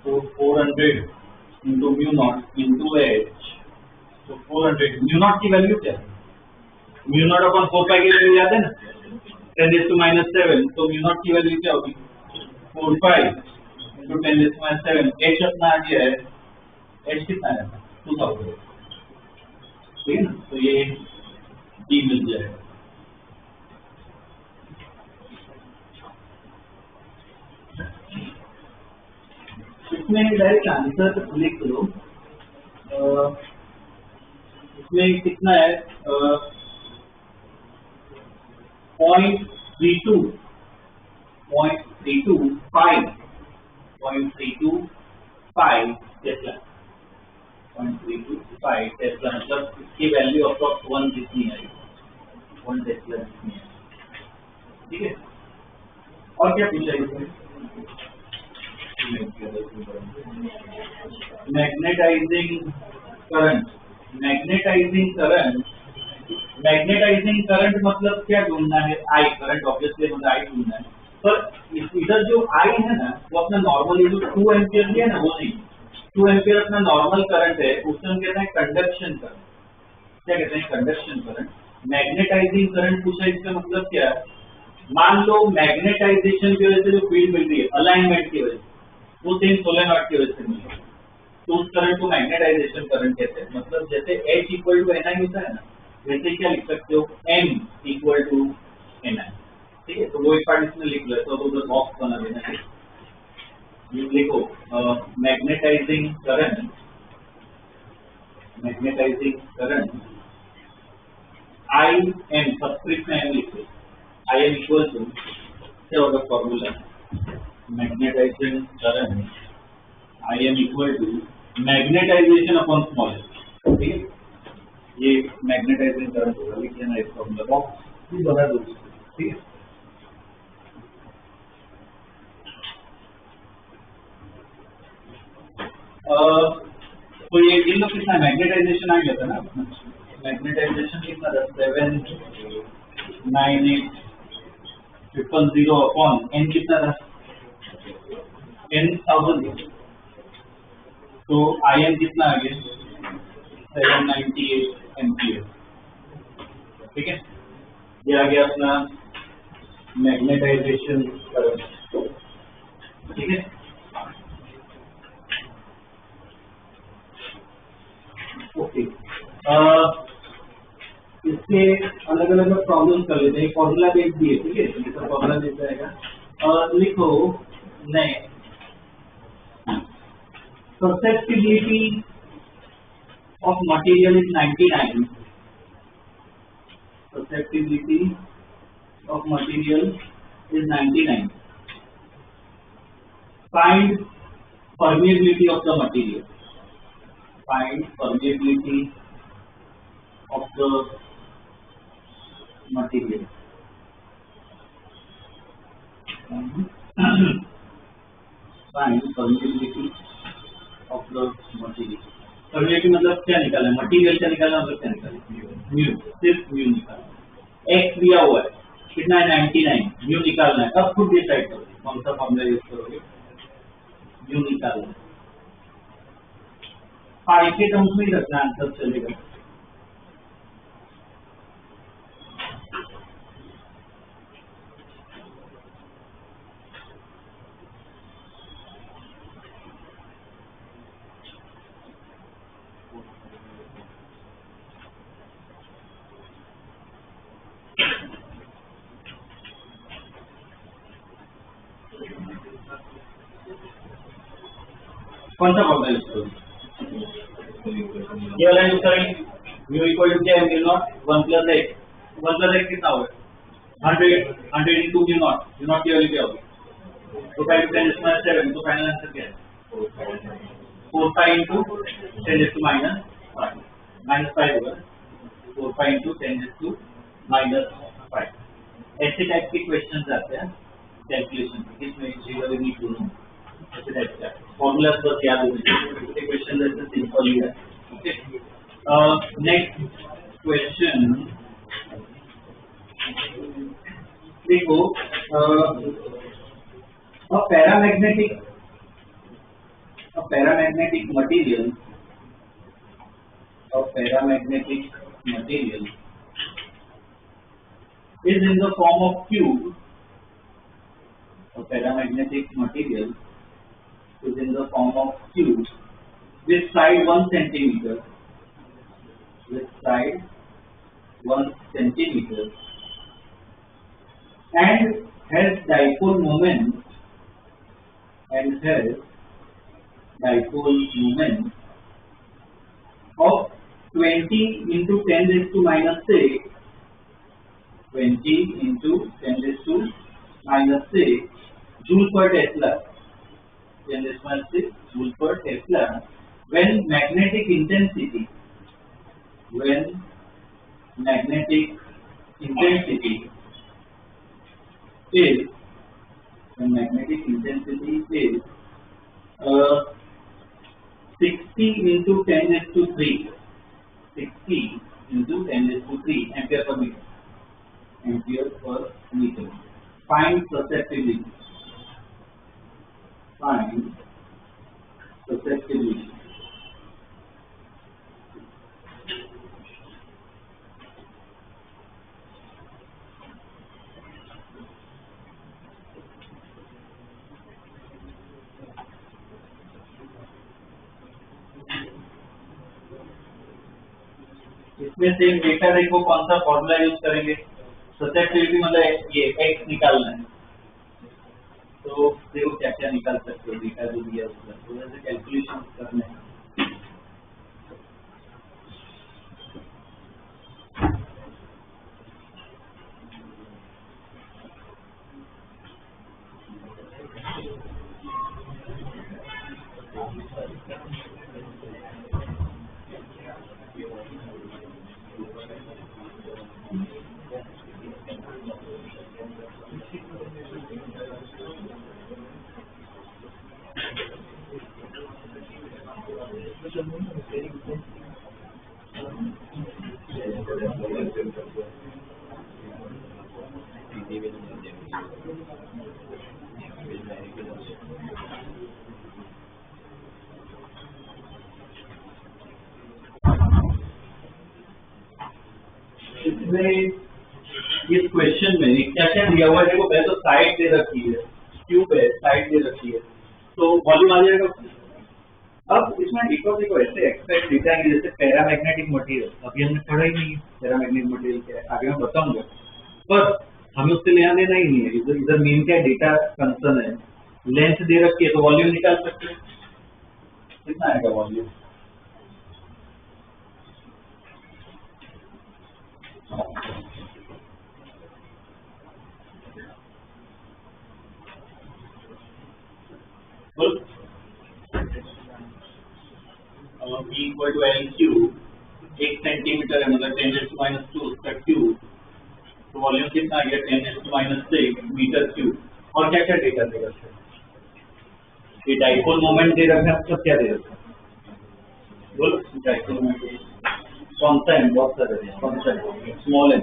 तो 400 into mu naught into H, तो 400 म्यू नॉट की वैल्यू क्या है, म्यू नॉट अपन 4 पाई की वैल्यू याद है ना 10⁻⁷, तो म्यू नॉट की वैल्यू क्या होगी 4 पाई इंटू 10⁻⁷, एच अपना आ गया है, एच कितना है 2000, ठीक है ना, तो ये डी मिल जाएगा। इसमें डायरेक्ट आंसर लिख लो, इसमें कितना है 0.325 टेस्ला, 0.325 टेस्ला, मतलब इसकी वैल्यू अप्रॉक्स 1 जितनी है, 1 टेस्ला जितनी है, ठीक है। और क्या पूछा इसमें, magnetizing current, magnetizing current, magnetizing current मतलब क्या ढूंढना है, आई करंट, ऑब्वियसली मतलब आई ढूंढना है, पर इधर जो आई है ना वो अपना नॉर्मल, जो 2 एम्पियर लिया ना वो नहीं, 2 एम्पियर अपना नॉर्मल करंट है, उससे हम कहते हैं कंडक्शन करंट, क्या कहते हैं कंडक्शन करंट। मैग्नेटाइजिंग करंट पूछा, इसका मतलब क्या है, मान लो मैग्नेटाइजेशन की वजह से जो फील्ड मिल रही है अलाइनमेंट की वजह से, वो सेम सोलेनॉइड की वजह से मिल रही है, तो उस करंट को मैग्नेटाइजेशन करंट कहते हैं। मतलब जैसे H इक्वल टू NI होता है ना, वैसे क्या लिख सकते हो M इक्वल टू NI, ठीक है, तो वो एक पार्ट इसमें लिख लो, तो उधर बॉक्स बना देना है, ये लिखो magnetizing current, magnetizing current IM, subscript में M लिखो, IM इक्वल टू क्या होगा formula, magnetizing current IM equal to magnetization upon small, ठीक है, ये मैग्नेटाइजिंग करंट होगा, लिख लेना इस फॉर्मूला बॉक्स बना दो, ठीक है। तो ये इन लोग कितना मैग्नेटाइजेशन आ गया था ना, मैग्नेटाइजेशन कितना था 798,000 अपॉन एन कितना था 10,000, तो IM कितना आ गया 798 एम्पियर, ठीक है, ये आ गया अपना मैग्नेटाइजेशन करंट, ठीक है। ओके, इसके अलग अलग प्रॉब्लम कर लेते हैं, फॉर्मूला देख दिए, ठीक है, इसका फॉर्मूला देख जाएगा, लिखो नहीं, susceptibility of material is 99 susceptibility of material is 99. Find permeability of the material. Find permeability of the material. Find permeability of the material. Permeability मतलब क्या निकालना है? मटेरियल क्या निकालना मतलब क्या निकालना? म्यू, सिर्फ म्यू निकालना। एक्स दिया हुआ है कितना है? 99। म्यू निकालना है। अब खुद डिसाइड करो कौन सा फॉर्मूला यूज करोगे। म्यू निकालना है, पाई के टर्म्स में ही रखना, आंसर चलेगा। कौन सा फॉर्मूला यूज करोगे? ये वाला यूज करेंगे। म्यू इक्वल टू क्या है? Mu naught 1 plus x. 1 plus x कितना होगा? 100 into mu naught. Mu naught की वैल्यू क्या होगी? 2 5 10 7। तो फाइनल आंसर क्या है? 4 पाई इंटू 10 टू माइनस 5 होगा। 4 पाई इंटू 10 टू माइनस 5। ऐसे टाइप के क्वेश्चन आते हैं कैलकुलेशन के, इसमें जीरो नहीं दोनों ऐसे टाइप का फॉर्मूला बस याद होने चाहिए। क्वेश्चन ऐसे सिंपल ही है। ओके, नेक्स्ट क्वेश्चन देखो, a paramagnetic material is in the form of cube. A paramagnetic material is in the form of cube with side 1 centimeter. With side 1 centimeter and has dipole moment of 20 into 10 raised to minus 6. 20 into 10 raised to minus 6 joule per Tesla. 10 raised to minus 6 joule per Tesla when magnetic intensity is 60 into 10 raised to 3. 60 into 10 raised to 3 ampere per meter. Find susceptibility. इसमें से डेटा देखो कौन सा फॉर्मूला यूज करेंगे। ससेप्टिबिलिटी मतलब ये एक्स निकालना है, तो देखो क्या क्या निकाल सकते हो। डेटा जो दिया उसका थोड़ा सा कैलकुलेशन करना है। इस क्वेश्चन में क्या क्या दिया हुआ है देखो। पहले तो साइड दे रखी है, क्यूब है, साइड दे रखी है, तो वॉल्यूम आ जाएगा। अब इसमें देखो ऐसे एक्सपेक्ट डेटा है जैसे पैरामैग्नेटिक मटेरियल, अभी हमने पढ़ा ही नहीं है पैरामैग्नेटिक मटेरियल क्या है, आगे मैं बताऊंगा, पर हमें उससे लेना देना ही नहीं है। इधर मेन क्या डेटा कंसर्न है। लेंथ दे रखी है तो वॉल्यूम निकाल सकते हैं। कितना आएगा volume? Equal to L cube, 1 centimetre है मतलब 10⁻² उसका क्यूब, तो वॉल्यूम कितना आ गया 10⁻6 मीटर क्यूब। और क्या क्या डेटा दे रखा है, ये डाइपोल मोमेंट दे रखा है, आपको क्या दे रखा है बोलो, डाइपोल मोमेंट कौन सा है, बहुत सारे हैं, कौन सा है, स्मॉल एन,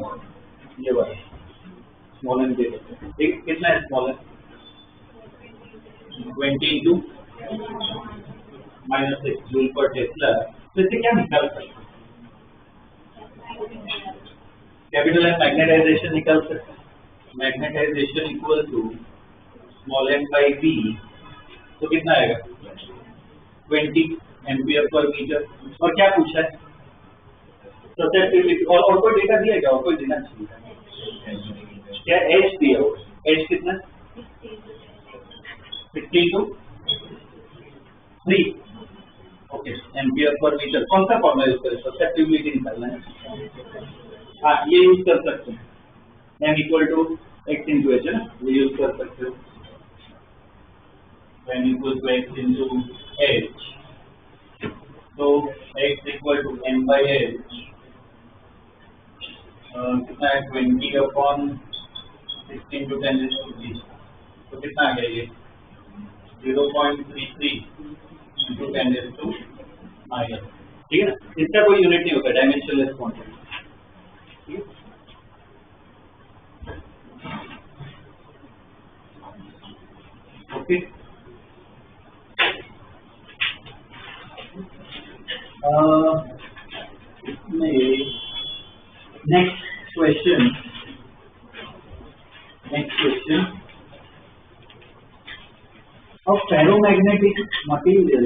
ये वाला स्मॉल एन दे रखा है, एक कितना है स्मॉल एन 20 × -6 जूल पर टेस्ला। तो इससे क्या निकाल सकते हैं, कैपिटल एन मैग्नेटाइजेशन निकाल सकते हैं, magnetization equal to small N by B, तो कितना आएगा 20 एम्पियर पर मीटर। और क्या पूछा है ससेप्टिबिलिटी, और कोई डेटा दिया क्या, और कोई देना चाहिए क्या, एच दिया हो, एच कितना 62 ओके एम्पियर पर मीटर। कौन सा फॉर्मूला यूज करें, ससेप्टिबिलिटी निकालना है, हाँ ये यूज कर सकते हैं, m equal to x into H है ना, ये यूज कर सकते हो, m equal to x into H, तो x equal to m by H कितना है 20/16 × 10⁻3, तो कितना आ गया ये 0.33 × 10⁻⁻, ठीक है ना, इसका कोई यूनिट नहीं होता, डायमेंशनलेस क्वांटिटी, ठीक है। Okay next question of ferromagnetic material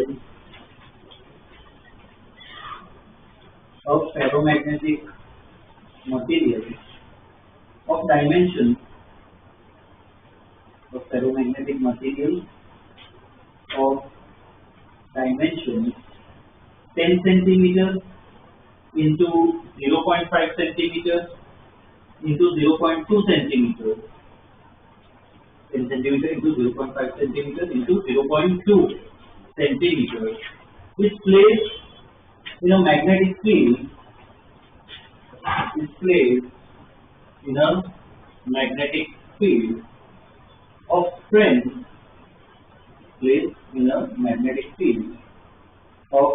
of ferromagnetic material of dimension of ferromagnetic material of dimension 10 centimeter into 0.5 centimeter into 0.2 centimeter, 10 centimeter into 0.5 centimeter into 0.2 centimeter, is placed in a magnetic field, is placed in a magnetic field of strength, placed in a magnetic field of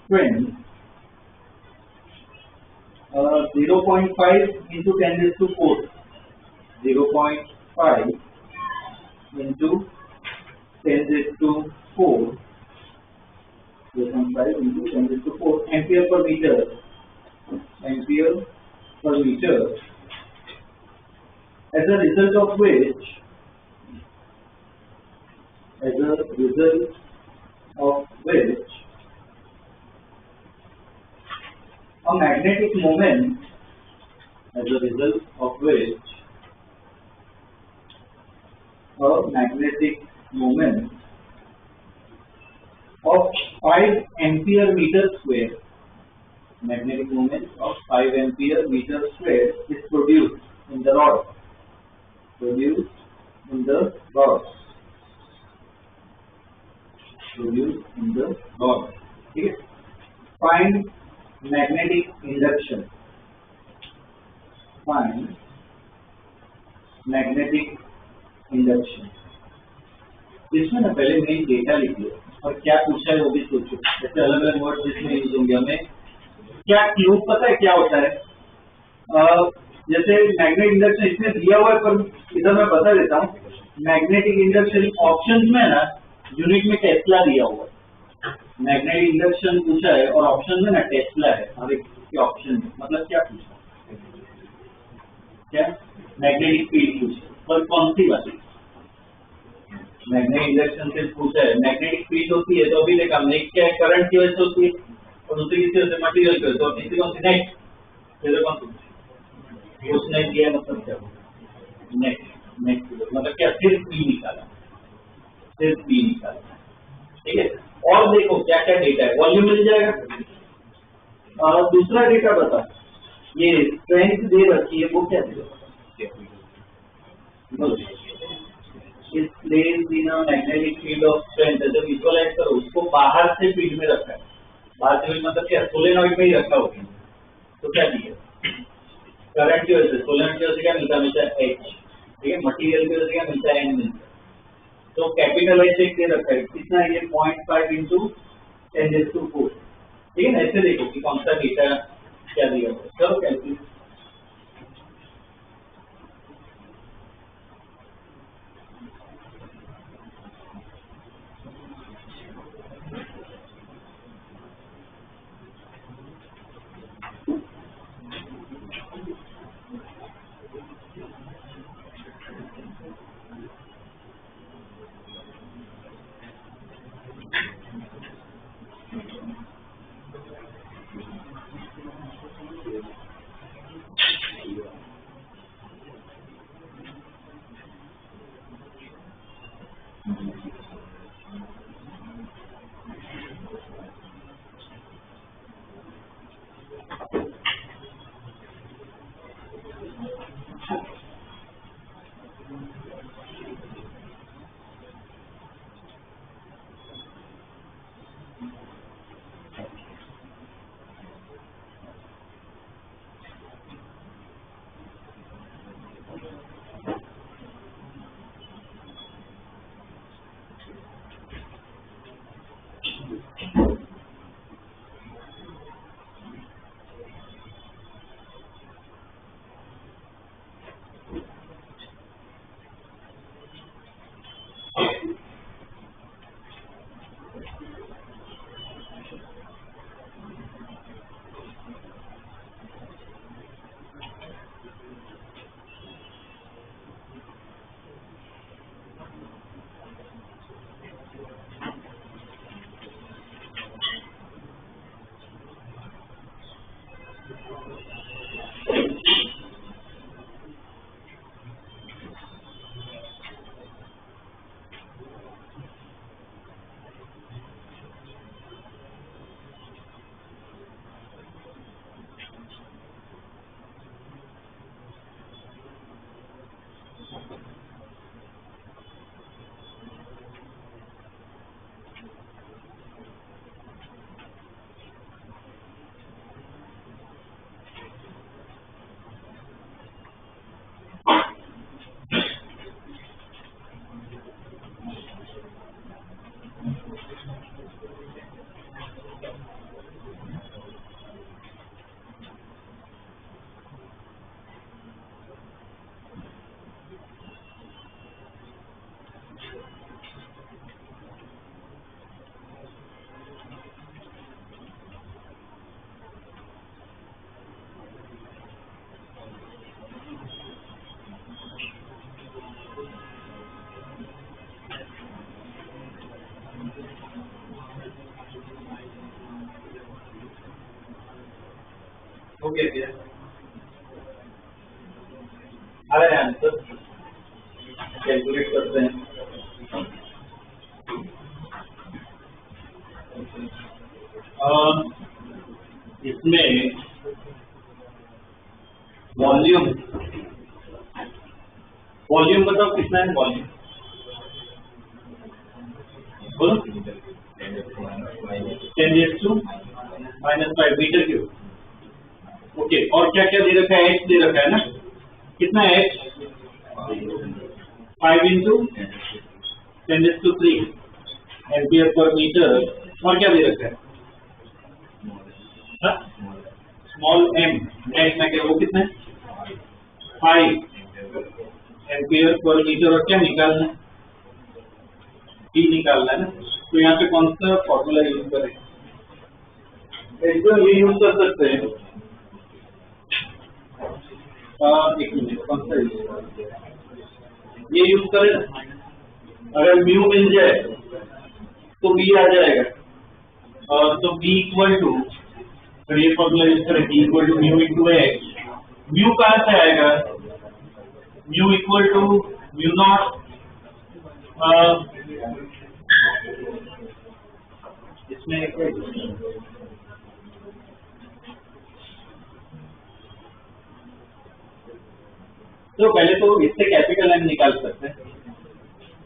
strength 0.5 into 10⁻⁴, 0.5 into 10⁻⁴, 0.5 into 10⁻⁴ ampere per meter, ampere per meter, as a result of which a magnetic moment, as a result of which a magnetic moment of 5 ampere meter square, magnetic moment of 5 ampere meter square is produced in the rod, produced in the rod, produced in the rod. ठीक है, find magnetic induction, find magnetic induction. इसमें ना पहले मेन डेटा लिख लो और क्या पूछा है वो भी सोचो, जैसे अलग अलग वर्ड जिसमें यूज होंगे, हमें क्या क्लू पता है क्या होता है, जैसे मैग्नेटिक इंडक्शन इसमें दिया हुआ है, पर इधर मैं बता देता हूँ, मैग्नेटिक इंडक्शन ऑप्शन में ना यूनिट में टेस्ला दिया हुआ है, मैग्नेटिक इंडक्शन पूछा है और ऑप्शन में ना टेस्ला है, हर एक के ऑप्शन में, मतलब क्या पूछा, क्या मैग्नेटिक फील्ड पूछा, पर कौन सी वाली, मैग्नेटिक इंडक्शन से पूछा है, मैग्नेटिक फील्ड होती है तो अभी देखा हमने क्या है, करंट की वजह से होती है और दूसरी किसी वजह से मटेरियल की वजह से, और तीसरी कौन सी नेट, फिर कौन सी उसने दिया, मतलब क्या नेट, नेट मतलब क्या, सिर्फ बी निकाला, सिर्फ बी निकाला, ठीक है। और देखो क्या क्या डेटा है, वॉल्यूम मिल जाएगा, दूसरा डेटा बता, ये स्ट्रेंथ दे रखी है वो क्या दे, is placed in a magnetic field of strength, जब विजुअलाइज करो उसको बाहर से फील्ड में रखा है, बाहर मतलब क्या सोलेनॉइड में ही रखा होगा तो क्या दिया करंट की वजह से सोलेनॉइड की वजह से क्या मिलता है हमेशा एच, ठीक है, मटेरियल की वजह से क्या मिलता है एन मिलता है। तो कैपिटल एच एक दे रखा है कितना है ये 0.5 इंटू 10⁴, ठीक है ना। ऐसे देखो कि कौन सा डेटा क्या दिया हुआ है, चलो कैलकुलेट। हो गया क्या आ रहा है आंसर, कैलकुलेट करते हैं। इसमें वॉल्यूम वॉल्यूम बताओ कितना है वॉल्यूम, बोलो 10⁻⁻⁵ मीटर क्यूब। ओके, और क्या क्या दे रखा है, एच दे रखा है ना, कितना है H 5 into 10⁻³ ampere per metre. और क्या दे रखा है स्मॉल एम, नेट में क्या वो कितना है 5 एम्पियर पर मीटर। और क्या निकालना है टी निकालना है ना। तो यहाँ पे कौन सा फॉर्मूला यूज करें, एकदम ये यूज कर सकते हैं। एक मिनट, कौन सा ये यूज करें ना, अगर म्यू मिल जाए तो बी आ जाएगा। तो बी इक्वल टू, ये फॉर्मूला यूज करें B equal to mu into X. Mu कहाँ से आएगा, mu equal to mu naught इसमें तो पहले तो इससे कैपिटल एम निकाल सकते हैं।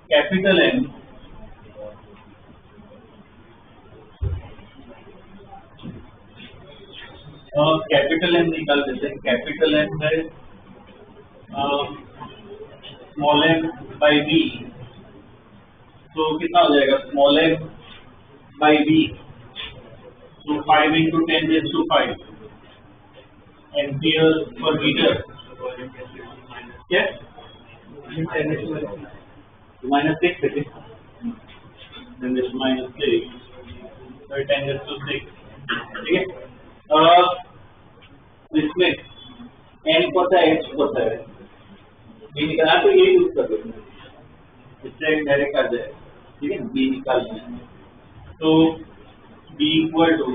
कैपिटल एम कैपिटल एम निकाल देते हैं। कैपिटल एम है स्मॉल एम बाई बी, तो कितना हो जाएगा स्मॉल एम बाई बी, तो 5 into 10⁵ एम्पियर पर मीटर। क्या -6 सेकेंड, -6 10⁶, ठीक है। इसमें एन पता है, एच पता है, बी निकालना तो ये यूज कर देते हैं, इससे डायरेक्ट आ जाए, ठीक है। बी निकालना है तो B equal to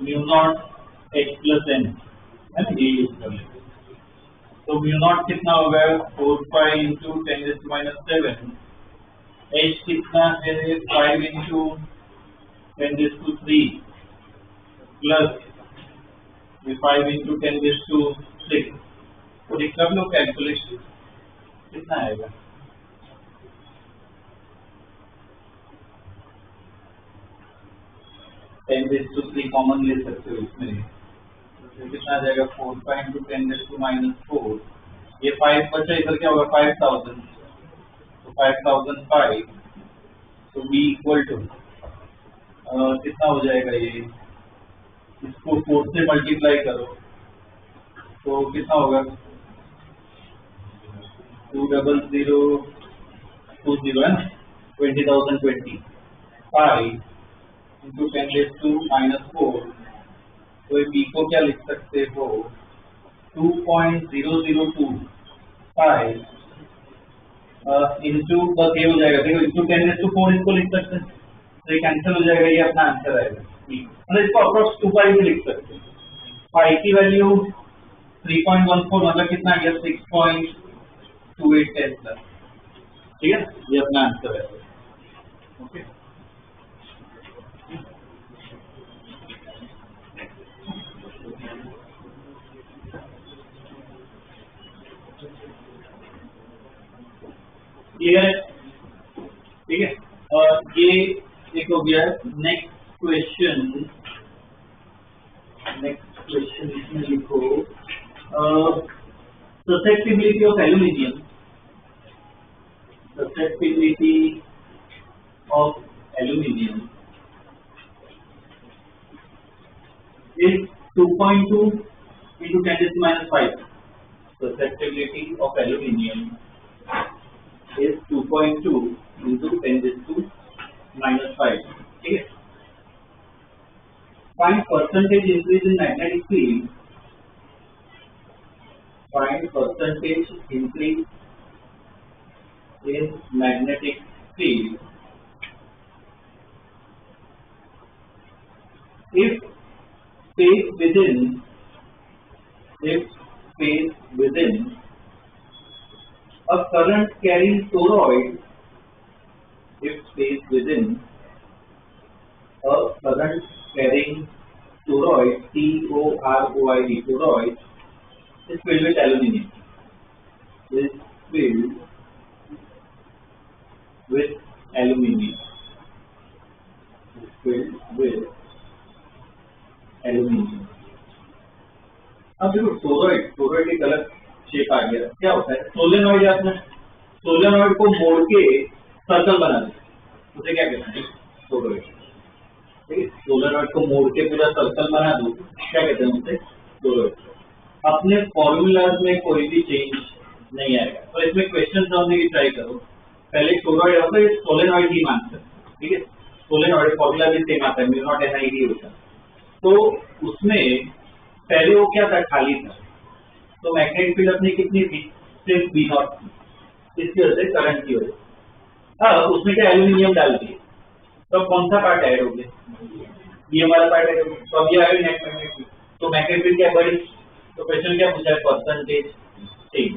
mu naught H plus N, है ना, ये यूज कर लेते हैं। तो म्यू नॉट कितना होगा 4 into 10⁻⁷, एच कितना है 5 into 10⁵, प्लस 5 into 10⁶। तो कर लो कैलकुलेशन, कितना आएगा 10⁻³ कॉमन ले सकते हो इसमें, तो कितना आ जाएगा 4 into 10⁻⁴, ये 5 बचा, इधर क्या होगा 5000, तो 5005, तो बी इक्वल टू कितना हो जाएगा, ये इसको 4 से मल्टीप्लाई करो तो कितना होगा 20020 है ना, 20,020, 5 into 10⁻⁴, तो ये बी को क्या लिख सकते हो 2.0025 इंटू, बस ये हो जाएगा, देखो इंटू 10⁴ इसको लिख सकते हैं, तो ये कैंसिल हो जाएगा, ये अपना आंसर आएगा। मतलब इसको अप्रोक्स 2 भी लिख सकते हैं। पाई की वैल्यू 3.14, मतलब कितना गया 6.2810 प्लस, ठीक है, ये अपना आंसर है। ओके, ये है, ठीक है। और ये एक हो गया। नेक्स्ट क्वेश्चन इसमें लिखो susceptibility of aluminium, susceptibility of aluminium is 2.2 into 10⁻⁵. Susceptibility of aluminium is 2.2 into 10⁻⁵. ठीक है। Find percentage increase in magnetic field. Find percentage increase in magnetic field if space within a current carrying toroid, if space within a current carrying toroid, TOROID, toroid is filled with aluminium, is filled with aluminium, is filled with aluminium. अब देखो टोरॉइड एक अलग शेप आ गया, क्या होता है सोलेनॉइड, आपने सोलेनॉइड को मोड़ के सर्कल बना दे, उसे क्या कहते हैं टोरॉइड, ठीक है। सोलेनॉइड को मोड़ के पूरा सर्कल बना दो, क्या कहते हैं उसे टोरॉइड। अपने फॉर्मूलाज में कोई भी चेंज नहीं आएगा, तो इसमें क्वेश्चन समझने की ट्राई करो। पहले टोरॉइड होता है, सोलेनॉइड ही मानते हैं, ठीक है। सोलेनॉइड फॉर्मूला भी सेम आता है, म्यू नॉट NiD होता है। तो उसमें पहले वो क्या था, खाली था, तो मैग्नेटिक फील्ड अपनी कितनी थी, सिर्फ B नॉट, इसकी वजह से करंट की वजह से। हाँ, उसमें क्या एल्यूमिनियम डाल दिए, तो कौन सा पार्ट ऐड हो गया, ये हमारा पार्ट ऐड हो गया, तो अब ये आया नेट मैग्नेटिक फील्ड, तो मैग्नेटिक फील्ड क्या बढ़ी। तो क्वेश्चन क्या पूछा है, परसेंटेज चेंज।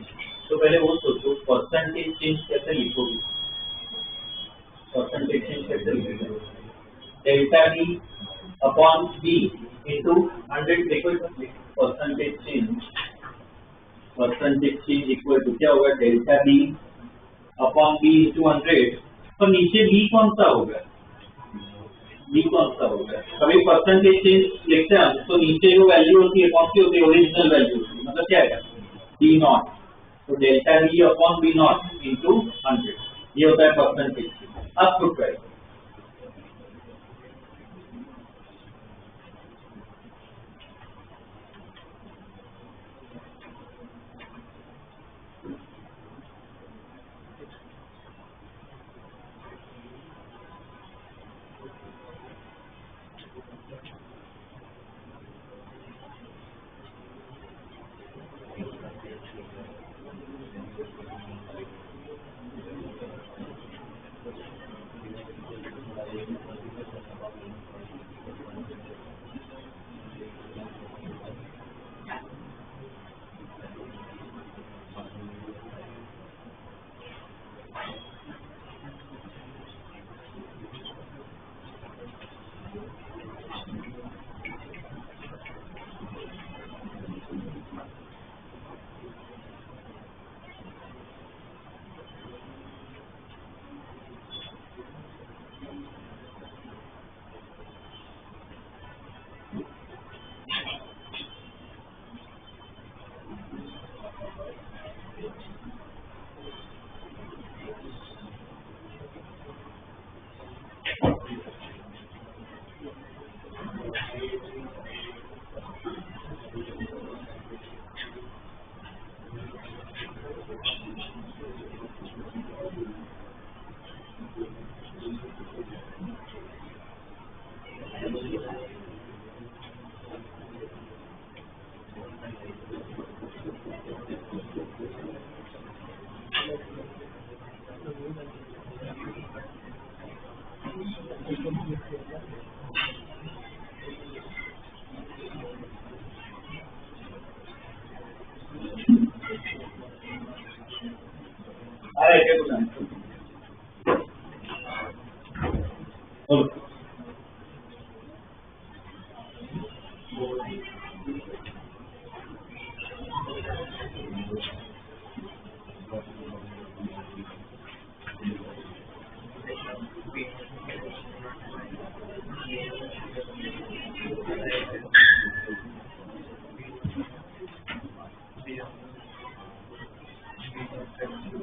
तो पहले वो सोचो परसेंटेज चेंज कैसे लिखोगे, परसेंटेज चेंज कैसे लिखोगे, delta B upon B into 100, देखो परसेंटेज चेंज इक्वल टू क्या होगा, delta B upon B into 100। तो नीचे B कौन सा होगा, बी कौन सा होगा? कभी परसेंटेज चेंज लिखते हैं तो नीचे जो वैल्यू होती है कौन सी होती है? ओरिजिनल वैल्यू होती है। मतलब क्या है? बी नॉट, तो delta B upon B naught into 100, ये होता है परसेंटेज। अब पुट करें,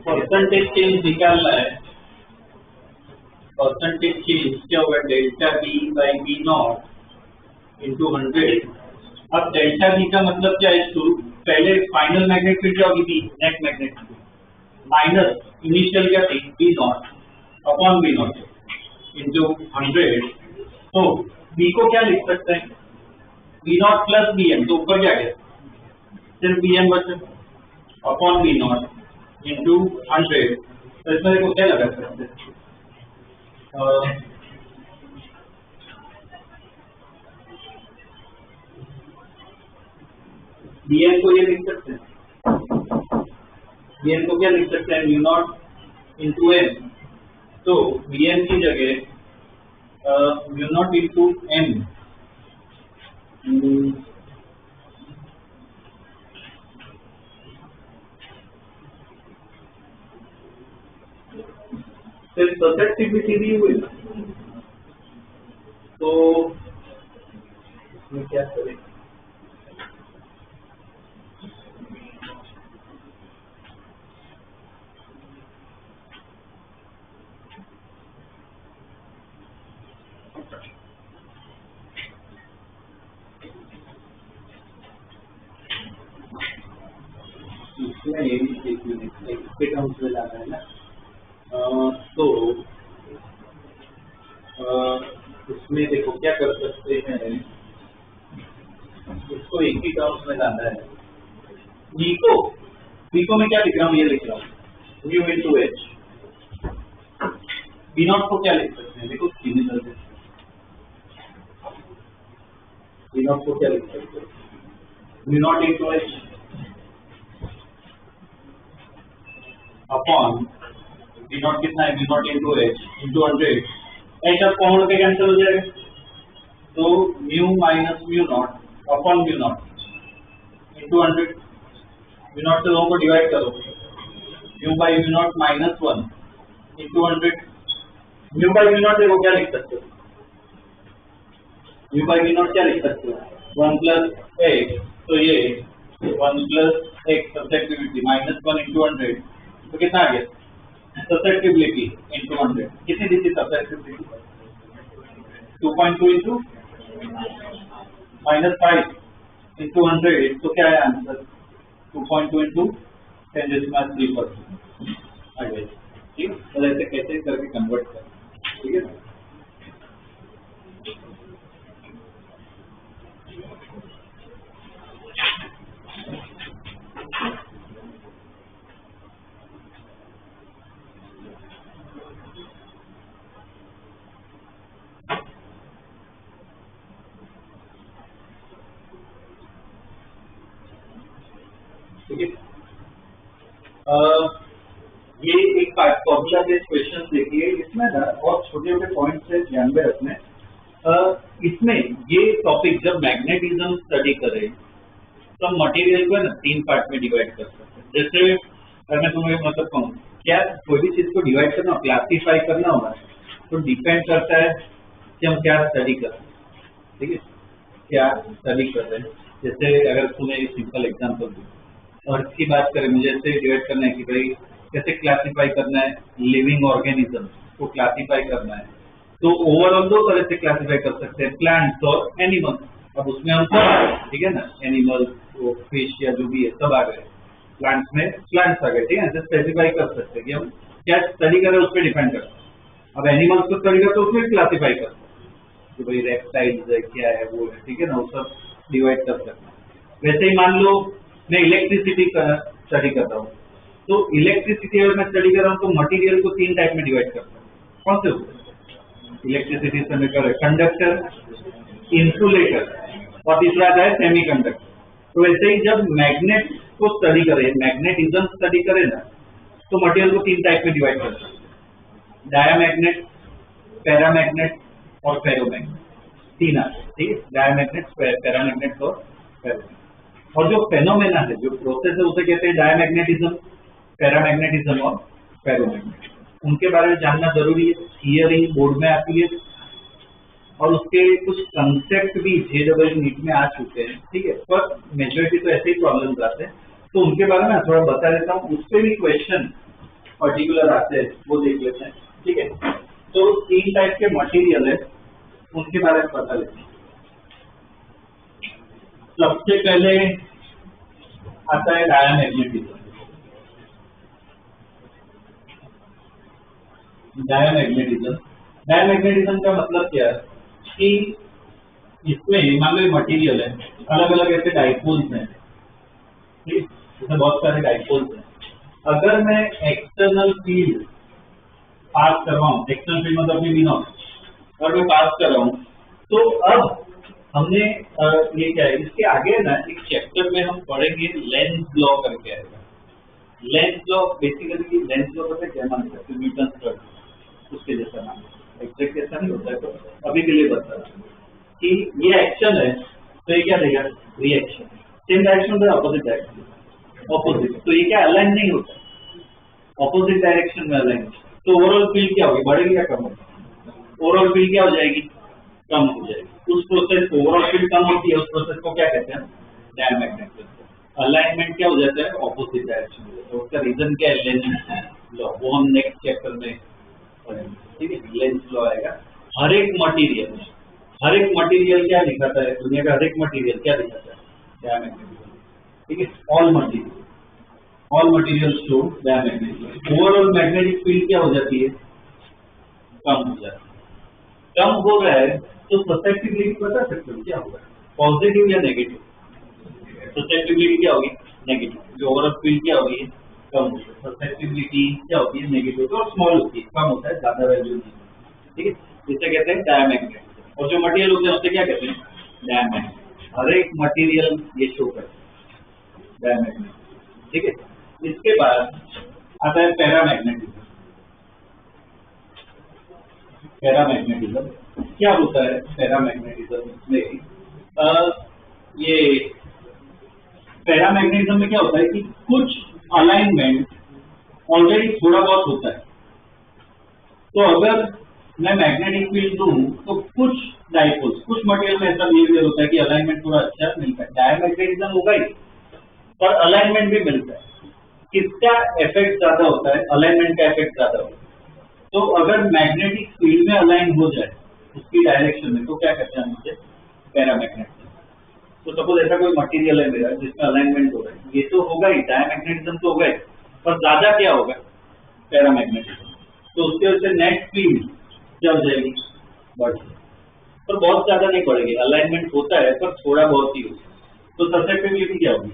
परसेंटेज चेंज निकालना है। परसेंटेज चेंज क्या होगा? Delta B by B naught into 100। अब डेल्टा बी का मतलब क्या है? शुरू पहले फाइनल मैग्नेट फील्ड क्या होगी? B net magnet field minus initial क्या थी? B naught upon B naught into 100। तो बी को क्या लिख सकते हैं? B naught plus B M, तो ऊपर क्या है? सिर्फ बी एम बचे अपॉन बी नॉट इंटू 100। तो इसमें देखो क्या लगा सकते हैं? बी एम को ये लिख सकते हैं, बी एम को क्या लिख सकते हैं? Mu naught into M. तो बी एम की जगह म्यू नॉट इंटू एम, फिर ससेप्टिबिलिटी दी हुई ना, तो इसमें क्या करें? इसमें एक टर्म्स में जाना है ना, तो इसमें देखो क्या कर सकते हैं, इसको एक ही टर्म्स में लाना है। बीको में क्या लिख रहा हूँ? ये लिख रहा हूँ mu into H. B naught को क्या लिख सकते हैं? देखो सिमिलर बी नॉट को क्या लिख सकते हैं? Mu naught into H upon B naught कितना है? B naught into H into 100। H अब कॉमन होकर कैंसिल हो जाएगा, तो mu minus mu naught upon mu naught into 100। Mu naught से दोनों को डिवाइड करो, mu by mu naught minus 1 into 100। Mu by mu naught देखो क्या लिख सकते हो? वी बाई वी नॉट क्या लिख सकते हो 1 प्लस एक्स, तो ये 1 plus x subjectivity minus 1 into 100, तो कितना आ गया सब्जेक्टिविटी इंटू 100, कितनी दी थी सब्जेक्टिविटी 2.2 इंटू माइनस 5 इंटू 100, तो क्या है आंसर 2.2 इंटू 10⁻³ आ गया। ठीक, तो ऐसे कैसे करके कन्वर्ट कर, ठीक है। ये एक फॉर्मूला बेस्ड क्वेश्चन देखिए, इसमें ना बहुत छोटे छोटे पॉइंट्स है ध्यान में रखने। इसमें ये टॉपिक जब मैग्नेटिज्म स्टडी करें तो हम मटेरियल को है ना 3 पार्ट में डिवाइड कर सकते हैं। जैसे अगर मैं तुम्हें मतलब कहूँ क्या कोई भी चीज को डिवाइड करना क्लासिफाई करना होगा तो डिपेंड करता है कि हम क्या स्टडी कर रहे हैं, ठीक है, क्या स्टडी कर रहे हैं। जैसे अगर तुम्हें एक सिंपल एग्जांपल दूं और इसकी बात करें, मुझे ऐसे डिवाइड करना है कि भाई कैसे क्लासिफाई करना है लिविंग ऑर्गेनिज्म को क्लासिफाई करना है, तो ओवरऑल 2 तरह से क्लासिफाई कर सकते हैं, प्लांट्स और एनिमल्स। अब उसमें हम सब आ गए, ठीक है ना, एनिमल्स फिश या जो भी है सब आ गए, प्लांट्स में प्लांट्स आ गए, ठीक है, ऐसे स्पेसिफाई कर सकते हैं कि हम क्या स्टडी करें उस पर डिपेंड करता है। अब एनिमल्स को स्टडी करें तो उसमें क्लासिफाई करते हैं कि भाई रेप्टाइल्स है क्या है वो है, ठीक है ना, वो सब डिवाइड कर सकते हैं। वैसे ही मान लो मैं इलेक्ट्रिसिटी का स्टडी कर रहा हूँ, तो इलेक्ट्रिसिटी अगर मैं स्टडी कर रहा हूँ तो मटेरियल को 3 टाइप में डिवाइड करता हूँ। कौन से होते हैं इलेक्ट्रिसिटी से लेकर कंडक्टर, इंसुलेटर और तीसरा आता है सेमीकंडक्टर। तो वैसे ही जब मैग्नेट को स्टडी करें, मैग्नेटिज्म स्टडी करें ना, तो मटेरियल को 3 टाइप में डिवाइड करते हैं, डायामैग्नेट, पैरामैग्नेट और फेरोमैग्नेट, 3 आते हैं, ठीक है, डायामैग्नेट, पैरामैग्नेट और फेरोमैग्नेट। और जो फेनोमेना है, जो प्रोसेस है, उसे कहते हैं डायमैग्नेटिज्म, पैरामैग्नेटिज्म और फेरोमैग्नेटिज्म। उनके बारे में जानना जरूरी है, थियरी बोर्ड में आती है और उसके कुछ कंसेप्ट भी JEE नीट में आ चुके हैं, ठीक है, पर मेजॉरिटी तो ऐसे ही प्रॉब्लम्स आते हैं, तो उनके बारे में थोड़ा बता देता हूँ, उस पर भी क्वेश्चन पर्टिकुलर आते हैं, वो देख लेते हैं, ठीक है। तो 3 टाइप के मटेरियल है, उनके बारे में बता लेते हैं। सबसे पहले आता है डायमैग्नेटिज्म। डायमैग्नेटिज्म, डायमैग्नेटिज्म का मतलब क्या है कि इसमें मान लो मटेरियल है, अलग अलग ऐसे डाइपोल्स हैं, ठीक, इसमें बहुत सारे डाइपोल्स हैं। अगर मैं एक्सटर्नल फील्ड पास कर रहा हूँ, एक्सटर्नल फील्ड मतलब भी नॉट, अगर मैं पास कर रहा हूँ, तो अब हमने ये क्या है, इसके आगे ना एक चैप्टर में हम पढ़ेंगे लेंस लॉ करके आएगा। Lenz law basically, Lenz law पता क्या मान सकते, न्यूटन थर्ड, उसके जैसा नाम, एग्जैक्ट ऐसा नहीं होता है, तो अभी के लिए बता रहा हूं कि ये एक्शन है, तो ये क्या देगा रिएक्शन, सेम डायरेक्शन में अपोजिट डायरेक्शन, ऑपोजिट, तो ये क्या अलाइन नहीं होता, ऑपोजिट डायरेक्शन में अलाइन, तो ओवरऑल फील्ड क्या होगी, बढ़ेगी या कम होगी, ओवरऑल फील्ड क्या हो जाएगी, कम हो जाएगी। उस प्रोसेस को ओवरऑल फील्ड कम होती है, उस प्रोसेस को क्या कहते हैं डायमैग्नेटिज्म। अलाइनमेंट क्या हो जाता है, ऑपोजिट डायरेक्शन में, तो उसका रीजन क्या है, लेंस लॉ, वो हम नेक्स्ट चैप्टर में पढ़ेंगे, ठीक है। लेंस लॉ आएगा। हर एक मटेरियल क्या दिखाता है, दुनिया का हर एक मटेरियल क्या दिखाता है, डायमैग्नेटिज्म, ठीक है। All material show diamagnetism. Overall magnetic field क्या हो जाती है, कम हो जाती है। कम हो रहा है तो ससेप्टिबिलिटी बता सकते हो क्या होगा, पॉजिटिव या नेगेटिव, ससेप्टिबिलिटी क्या होगी, नेगेटिव, जो ओवरऑल फील्ड क्या होगी, कम होगी, ससेप्टिबिलिटी क्या होती है, नेगेटिव, तो स्मॉल होती है, कम होता है, ज्यादा वैल्यू नहीं, ठीक है, इसे कहते हैं डायमैग्नेट। और जो मटेरियल होते हैं उसे क्या कहते हैं, डायमैग्नेट। हर एक मटेरियल ये शो करता है डायमैग्नेट, ठीक है। इसके बाद आता है पैरामैग्नेटिज्म। पैरामैग्नेटिज्म क्या होता है, पैरामैग्नेटिज्म में ये पैरामैग्नेटिज्म में क्या होता है कि कुछ अलाइनमेंट ऑलरेडी थोड़ा बहुत होता है, तो अगर मैं मैग्नेटिक फील्ड दूं तो कुछ डाइपोल्स, कुछ मटेरियल में ऐसा बिहेवियर होता है कि अलाइनमेंट थोड़ा अच्छा मिलता है, डायमैग्नेटिज्म होगा ही पर अलाइनमेंट भी मिलता है। किसका इफेक्ट ज्यादा होता है? अलाइनमेंट का इफेक्ट ज्यादा होता है। तो अगर मैग्नेटिक फील्ड में अलाइन हो जाए उसकी डायरेक्शन में तो क्या कहते हैं मुझे? पैरामैग्नेटिज्म। तो सपोज ऐसा कोई मटेरियल है मेरा जिसमें अलाइनमेंट हो रहा है, ये तो होगा ही, डायमैग्नेटिज्म तो होगा ही, पर ज्यादा क्या होगा? पैरामैग्नेटिज्म। तो उसके वजह से नेट फील्ड क्या हो जाएगी? बढ़ जाएगी, पर बहुत ज्यादा नहीं बढ़ेगी। अलाइनमेंट होता है पर थोड़ा बहुत ही होगा। तो ससेप्टिबिलिटी क्या होगी?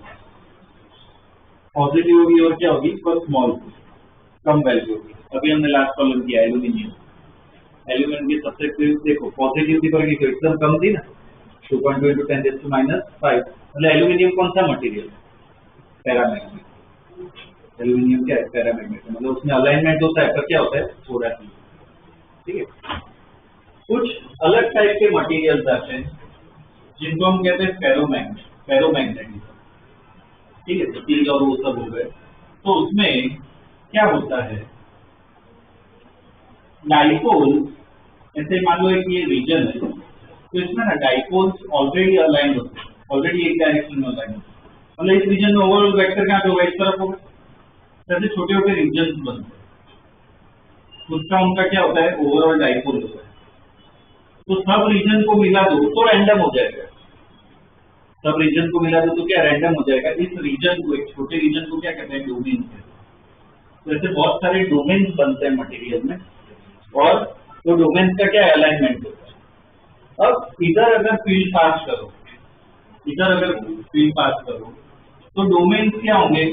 पॉजिटिव होगी और क्या होगी? पर स्मॉल, कम वैल्यू होगी। अभी हमने लास्ट प्रॉब्लम किया एल्यूमिनियम, एल्यूमिनियम की ससेप्टिबिलिटी देखो, पॉजिटिव थी पर एकदम कम थी ना, 2.2 × 10⁻⁵। मतलब एल्यूमिनियम कौन सा मटेरियल है? पैरामैग्नेटिक। एल्यूमिनियम क्या है? पैरामैग्नेटिक। मतलब उसमें अलाइनमेंट होता है पर क्या होता है? थोड़ा ही। ठीक है। कुछ अलग टाइप के मटेरियल्स आते हैं जिनको हम कहते हैं फेरोमैग्नेटिज्म। ठीक है, स्टील और वो सब हो गए। तो उसमें क्या होता है? डाइपोल, ऐसे मान लो एक ये रीजन है, तो इसमें ना डाइपोल्स ऑलरेडी अलाइन होते हैं, ऑलरेडी एक डायरेक्शन में अलाइन होते हैं। मतलब इस रीजन में ओवरऑल वेक्टर कहाँ पे होगा? इस तरफ होगा। जैसे छोटे छोटे रीजन बनते हैं, उसका उनका क्या होता है? ओवरऑल डाइपोल होता है। तो सब रीजन को मिला दो तो रैंडम हो जाएगा। सब रीजन को मिला दो तो क्या रैंडम हो जाएगा? इस रीजन को, एक छोटे रीजन को क्या कहते हैं? डोमेन कहते हैं। तो ऐसे बहुत सारे डोमेन्स बनते हैं मटेरियल में, और तो डोमेन्स का क्या अलाइनमेंट होता है। अब इधर अगर फील्ड पास करो, इधर अगर फील्ड पास करो तो डोमेन्स क्या होंगे?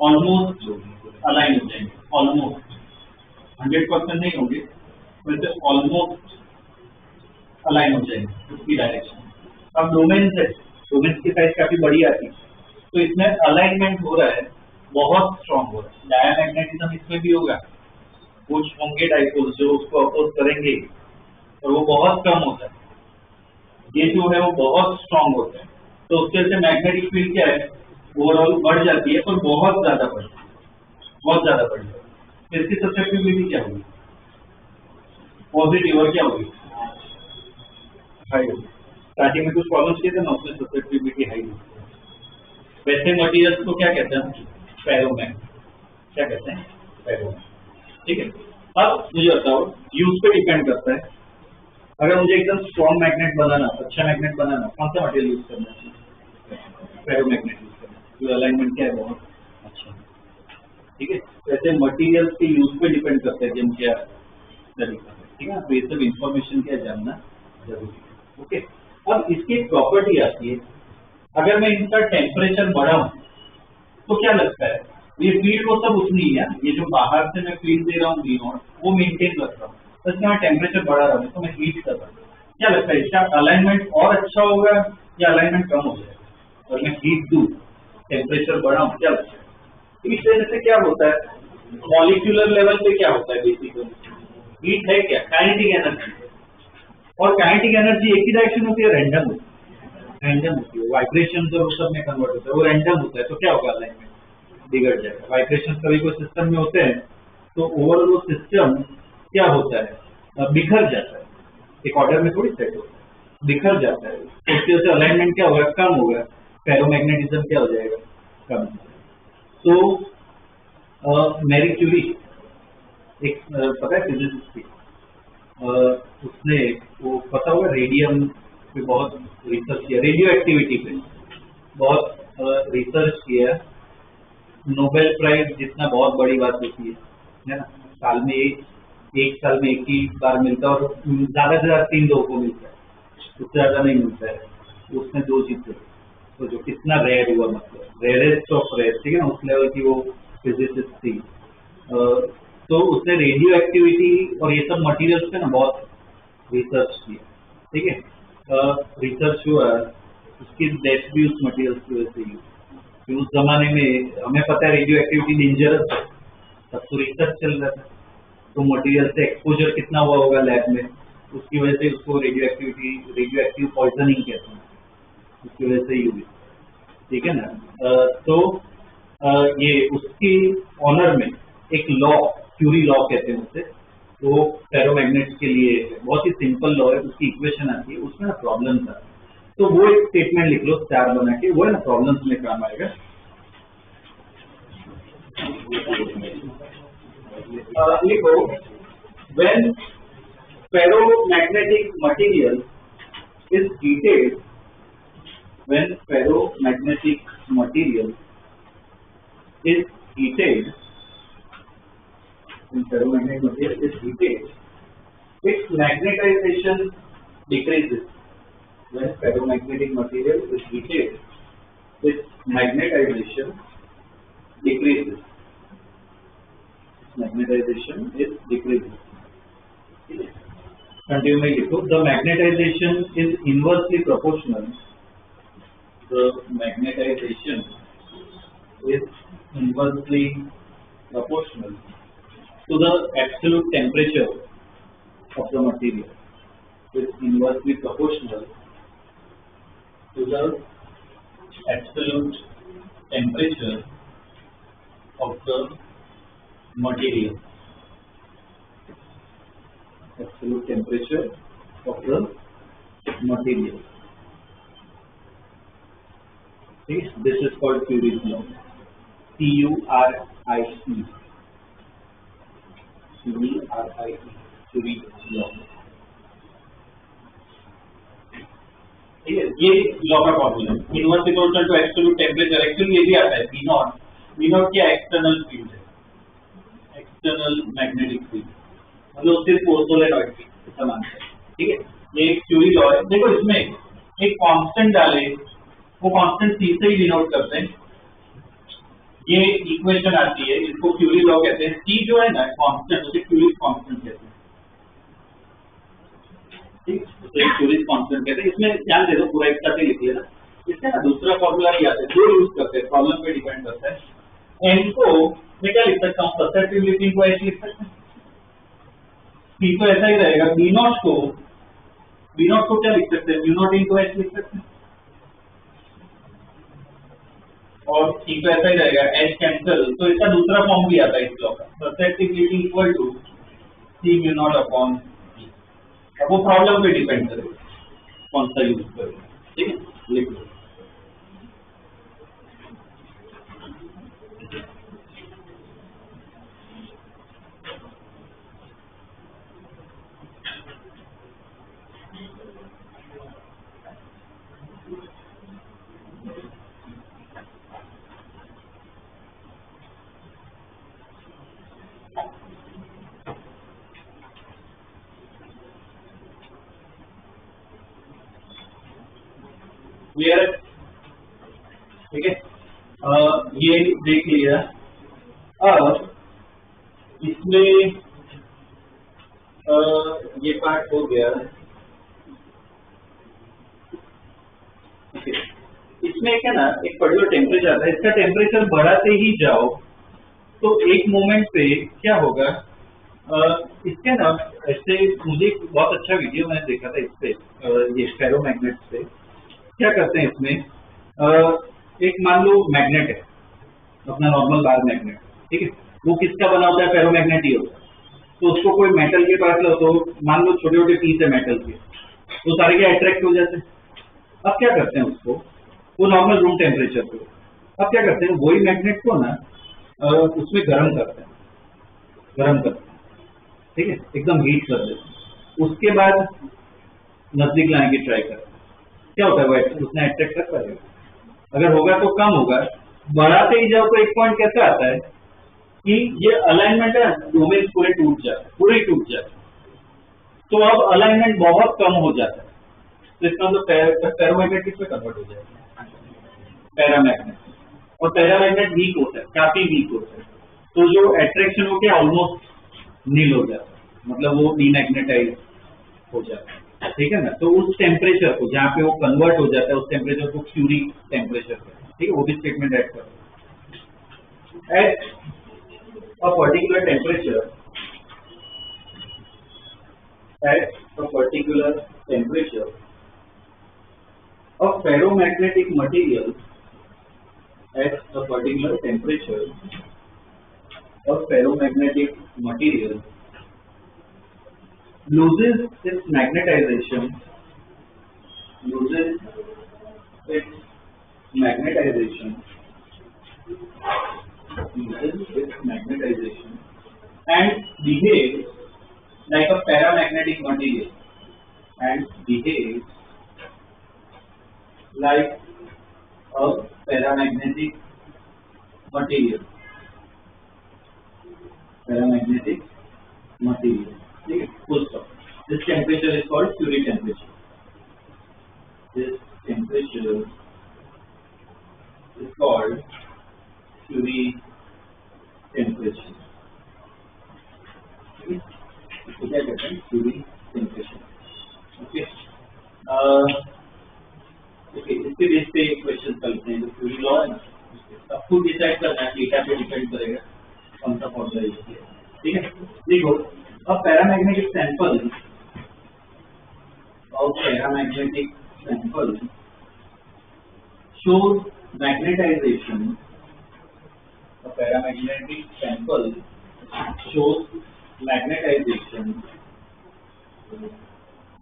ऑलमोस्ट अलाइन हो जाएंगे। ऑलमोस्ट 100% नहीं होंगे, वैसे ऑलमोस्ट अलाइन हो जाएंगे उसकी डायरेक्शन। अब डोमेन्स है, डोमेन्स की साइज काफी बड़ी आती है, तो इसमें अलाइनमेंट हो रहा है, बहुत स्ट्रॉन्ग हो रहा है। डायमैग्नेटिज्म इसमें भी होगा, कुछ होंगे डाइपोल्स जो उसको अपोज करेंगे, और वो बहुत कम होता है। ये जो है वो बहुत स्ट्रॉन्ग होता है, तो उसके वजह से मैग्नेटिक फील्ड क्या है? ओवरऑल बढ़ जाती है, पर बहुत ज्यादा बढ़ जाती है, बहुत ज्यादा बढ़ जाती है। तो इसकी ससेप्टिबिलिटी क्या होगी? पॉजिटिव। और क्या होगी? हाई होगी। स्टार्टिंग में कुछ प्रॉब्लम्स किए थे ना, उसमें ससेप्टिबिलिटी हाई होगी। वैसे मटेरियल्स को क्या कहते हैं? फेरोमैग्नेट। क्या कहते हैं? फेरोमैग्नेट। ठीक है। अब मुझे बताओ, यूज पे डिपेंड करता है। अगर मुझे एकदम स्ट्रॉन्ग मैग्नेट बनाना, अच्छा मैग्नेट बनाना, कौन सा मटेरियल यूज करना चाहिए? फेरोमैग्नेट यूज करना है। अलाइनमेंट क्या है? बहुत अच्छा। ठीक है। वैसे मटेरियल्स के यूज पे डिपेंड करता है कि हम क्या तरीका है। ठीक है। तो ये सब इंफॉर्मेशन क्या जानना जरूरी है। ओके। अब इसकी एक प्रॉपर्टी आती है, अगर मैं इनका टेम्परेचर बढ़ाऊं तो क्या लगता है? ये फील्ड वो सब उतनी है, ये जो बाहर से मैं फील्ड दे रहा हूँ V0 वो मेंटेन रख रहा हूँ, तो इसमें मैं टेम्परेचर बढ़ा रहा हूँ तो मैं हीट कर रहा हूँ। क्या लगता है इसका अलाइनमेंट और अच्छा होगा या अलाइनमेंट कम हो जाएगा? और मैं हीट दूं, टेम्परेचर बढ़ाऊं, क्या लगता है? इस वजह से क्या होता है? मॉलिक्यूलर लेवल पे क्या होता है? बेसिकली हीट है क्या? Kinetic energy. और काइनेटिक एनर्जी एक ही डायरेक्शन होती है? रैंडम होती है। रैंडम होती है। वाइब्रेशन जो सब में कन्वर्ट होता है वो रैंडम होता है, तो क्या होगा? अलाइनमेंट बिगड़ जाएगा। वाइब्रेशन कभी कोई सिस्टम में होते हैं तो ओवरऑल वो सिस्टम क्या होता है? बिखर जाता है। एक ऑर्डर में थोड़ी सेट होता है, बिखर जाता है। तो उसकी वजह से अलाइनमेंट क्या होगा? कम होगा। फेरोमैग्नेटिज्म क्या हो जाएगा? कम। तो मैरी क्यूरी एक पता है फिजिसिस्ट थी, उसने वो पता होगा रेडियम पे बहुत रिसर्च किया, रेडियो एक्टिविटी पे बहुत रिसर्च किया। नोबेल प्राइज जितना बहुत बड़ी बात होती है ना, साल में एक साल में एक ही बार मिलता है, और ज्यादा से ज्यादा 3 लोगों को मिलता है, उससे ज्यादा नहीं मिलता है। उसने 2 जीते, तो जो कितना रेयर हुआ, मतलब रेयरेस्ट ऑफ रेयर। ठीक है ना, उस लेवल की वो फिजिसिस्ट थी। तो उसने रेडियो एक्टिविटी और ये सब मटेरियल्स पे ना बहुत रिसर्च किया। ठीक है। रिसर्च हुआ, उसकी डेथ भी उस मटेरियल्स की वजह से हुई। उस जमाने में हमें पता है रेडियो एक्टिविटी डेंजरस है, तब तो रिसर्च चल रहा था, तो मटेरियल से एक्सपोजर कितना हुआ होगा लैब में, उसकी वजह से उसको रेडियो एक्टिव पॉइजनिंग कहते हैं, उसकी वजह से ही हुई। ठीक है ना। तो ये उसकी ऑनर में एक लॉ, क्यूरी लॉ कहते हैं उसे, वो फेरोमैग्नेट के लिए बहुत ही सिंपल लॉ है, उसकी इक्वेशन आती है, उसमें ना प्रॉब्लम था, तो वो एक स्टेटमेंट लिख लो स्टार बना के, वो है ना प्रॉब्लम्स में काम आएगा। लिखो when ferromagnetic material is heated, when ferromagnetic material is heated, when ferromagnetic material is heated, its magnetization decreases. When ferromagnetic material is heated, its magnetization decreases. Magnetization is decreases. Continue में लिखो, the magnetization is inversely proportional. The magnetization is inversely proportional to the absolute temperature of the material. Is inversely proportional to the absolute temperature of the material. Absolute temperature of the material. This is called Curie's law. C-U-R-I-E. C-U-R-I-E. Curie's law. ठीक है, ये लॉ का फॉर्मूला है, inverse proportional to absolute temperature. Actually ये भी आता है V नॉट। V नॉट क्या एक्सटर्नल फील्ड है, एक्सटर्नल मैग्नेटिक फील्ड, मतलब सिर्फ सोलेनॉइड की समान है। ठीक है, ये एक क्यूरी लॉ है। देखो इसमें एक कांस्टेंट डाले, वो कांस्टेंट C से ही डिनोट करते हैं, ये इक्वेशन आती है, इसको क्यूरी लॉ कहते हैं। C जो है ना कांस्टेंट, उसे क्यूरी कांस्टेंट कहते हैं। ठीक, उसे क्यूरी कांस्टेंट कहते हैं। इसमें ध्यान दे दो, पूरा एक साथ ही लिखिए ना। इसमें ना दूसरा फॉर्मूला भी आता है, जो यूज करते हैं, प्रॉब्लम पे डिपेंड करता है। n को मैं क्या लिख सकता हूँ, ससेप्टिव लिखने को ऐसे लिख सकते हैं। P तो ऐसा ही रहेगा, B नॉट को क्या लिख सकते हैं, म्यू नॉट इनटू H लिख सकते हैं, और C तो ऐसा ही रहेगा, H कैंसिल। तो इसका दूसरा फॉर्म भी आता है इस लॉ का, susceptibility equal to C mu naught upon P। अब वो प्रॉब्लम पे डिपेंड करेगा कौन सा यूज करेगा। ठीक है, लिख लो। क्लियर है? ठीक है, ये देख लिया। अब इसमें ये पार्ट हो गया। इसमें क्या ना, एक पर्टिकुलर टेम्परेचर आता है, इसका टेम्परेचर बढ़ाते ही जाओ तो एक मोमेंट पे क्या होगा, इसके ना ऐसे, मुझे बहुत अच्छा वीडियो मैंने देखा था इस पे, ये फेरोमैग्नेट पे क्या करते हैं इसमें, एक मान लो मैग्नेट है, अपना नॉर्मल बार मैग्नेट, ठीक है, वो किसका बना होता है, फेरोमैग्नेट ही होता है। तो उसको कोई मेटल के पास लो, तो मान लो छोटे छोटे पीस है मेटल के, तो सारे के अट्रैक्ट हो जाते हैं। अब क्या करते हैं उसको, वो नॉर्मल रूम टेम्परेचर पे, अब क्या करते हैं, वही मैग्नेट को ना उसमें गर्म करते हैं, ठीक है, एकदम हीट कर देते हैं, उसके बाद नजदीक लाने की ट्राई करते हैं। क्या होता है, वो उसने अट्रैक्ट कर पाएगा, अगर होगा तो कम होगा, बढ़ाते ही जाओ तो एक पॉइंट कैसा आता है कि ये अलाइनमेंट है, डोमेन पूरे टूट जाते। तो अब अलाइनमेंट बहुत कम हो जाता है, तो इसका मतलब फेरोमैग्नेटिक में कन्वर्ट हो जाएगा पैरामैग्नेट, और पैरामैग्नेट वीक होता है, काफी वीक होता है, तो जो अट्रैक्शन हो गया ऑलमोस्ट नील हो जाता है, मतलब वो डीमैग्नेटाइज हो जाता है। ठीक है ना, तो उस टेम्परेचर को जहाँ पे वो कन्वर्ट हो जाता है, उस टेम्परेचर को क्यूरी टेम्परेचर कहते हैं। ठीक है, वो भी स्टेटमेंट ऐड करो। At a particular temperature, a ferromagnetic material, at a particular temperature, a ferromagnetic material loses its magnetization, loses its magnetization, loses its magnetization, and behaves like a paramagnetic material, and behaves like a paramagnetic material, paramagnetic material. ठीक है, full stop. This temperature is called Curie temperature. This temperature is called Curie temperature. Okay, तो क्या कहते हैं Curie temperature. Okay. ओके, इसके बेस पे एक क्वेश्चन करते हैं जो क्यूरी लॉ है ना, सबको डिसाइड करना है, डेटा पे डिपेंड करेगा कौन सा फॉर्मूला यूज किया, ठीक है। देखो, अब paramagnetic sample shows magnetization. A paramagnetic sample shows magnetization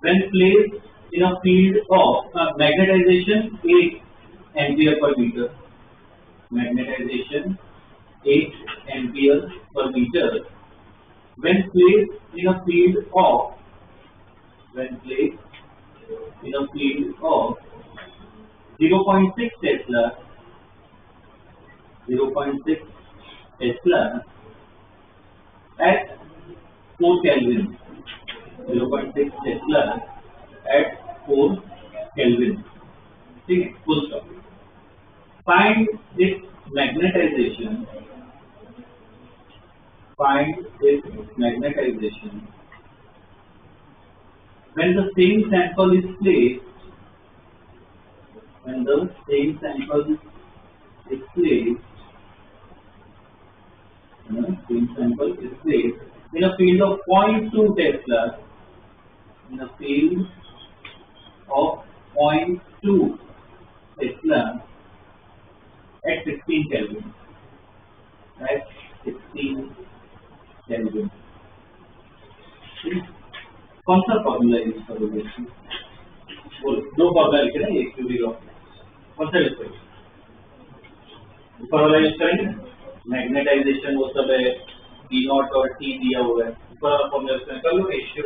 when placed in a field of magnetization 8 ampere per meter. Magnetization 8 ampere per meter when placed in a field of 0.6 Tesla, 0.6 Tesla at 4 Kelvin, 0.6 Tesla at 4 Kelvin. ठीक है, full stop. Find its magnetization. Find its magnetization when the same sample is placed. When the same sample is placed, same sample is placed in a field of 0.2 Tesla, in a field of 0.2 Tesla at 16 Kelvin, at 16 Kelvin. कौन सा फॉर्मूला यूज करोगे? बोलो, दो फॉर्मूला लिखे ना, एक क्यूरी लॉ, कौन सा यूज करोगे? ऊपर वाला यूज करेंगे, मैग्नेटाइजेशन वो सब है, टी नॉट और टी दिया हुआ है, ऊपर वाला फॉर्मूला यूज करें, कर लो रेशियो।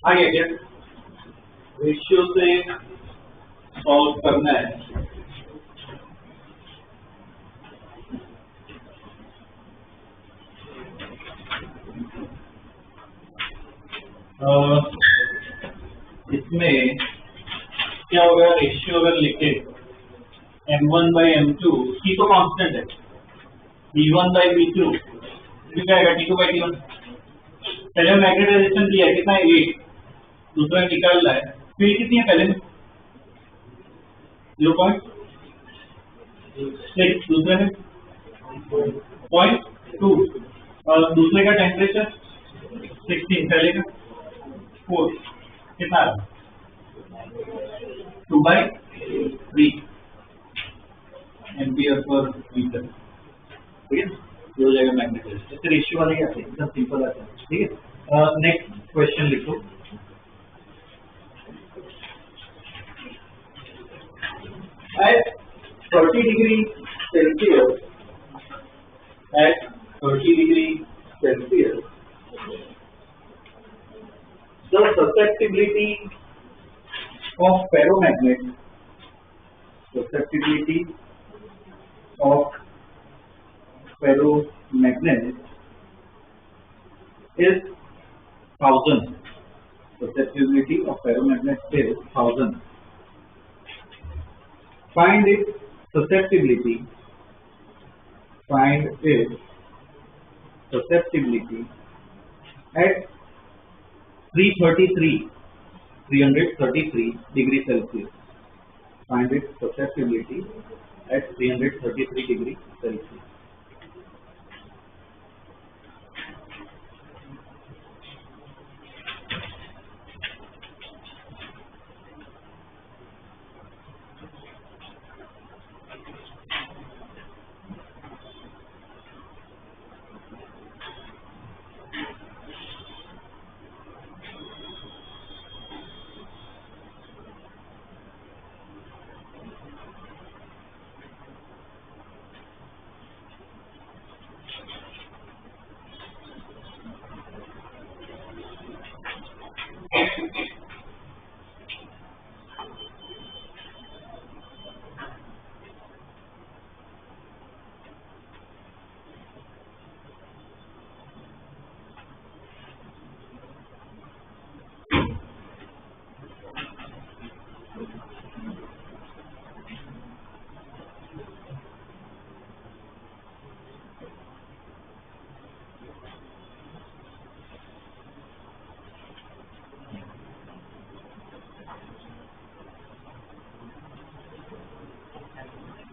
आ गया क्या? रेशियो से सॉल्व करना है। इसमें क्या होगा? रेशियो अगर लिखे m1/m2, T तो कांस्टेंट है, B1/B2 क्या आएगा? T2/T1। पहले मैग्नेटाइजेशन दिया है कितना है? 8। दूसरा निकालना है, फील्ड कितनी है पहले में? 0.6, दूसरे में 0.2, और दूसरे का टेम्परेचर 16, पहले का 4, कितना आ रहा? 2/3 एम्पियर पर मीटर। ठीक है, ये हो जाएगा मैग्नेटाइजेशन। इससे रेशियो वाले आते हैं, एकदम सिंपल आते हैं। ठीक है, नेक्स्ट क्वेश्चन लिखो। At 30 degree Celsius, at 30 degree Celsius, the susceptibility of ferromagnet is 1000. Susceptibility of ferromagnet is 1000. Find its susceptibility. Find its susceptibility at 333 degree Celsius. Find its susceptibility at 333 degree Celsius.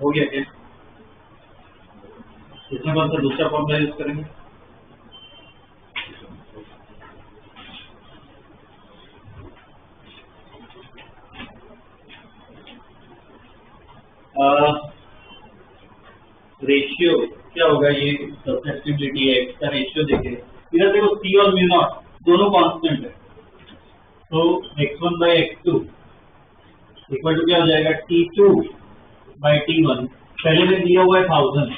हो गया क्या? इसमें कौन सा दूसरा फॉर्मूला यूज करेंगे? रेशियो क्या होगा? ये सब्जेक्टिविटी है, इसका रेशियो देखे। इधर देखो C और म्यू नॉट दोनों कांस्टेंट है, तो x1/x2 इक्वल टू क्या हो जाएगा? T2/T1। पहले में दिया हुआ है 1000,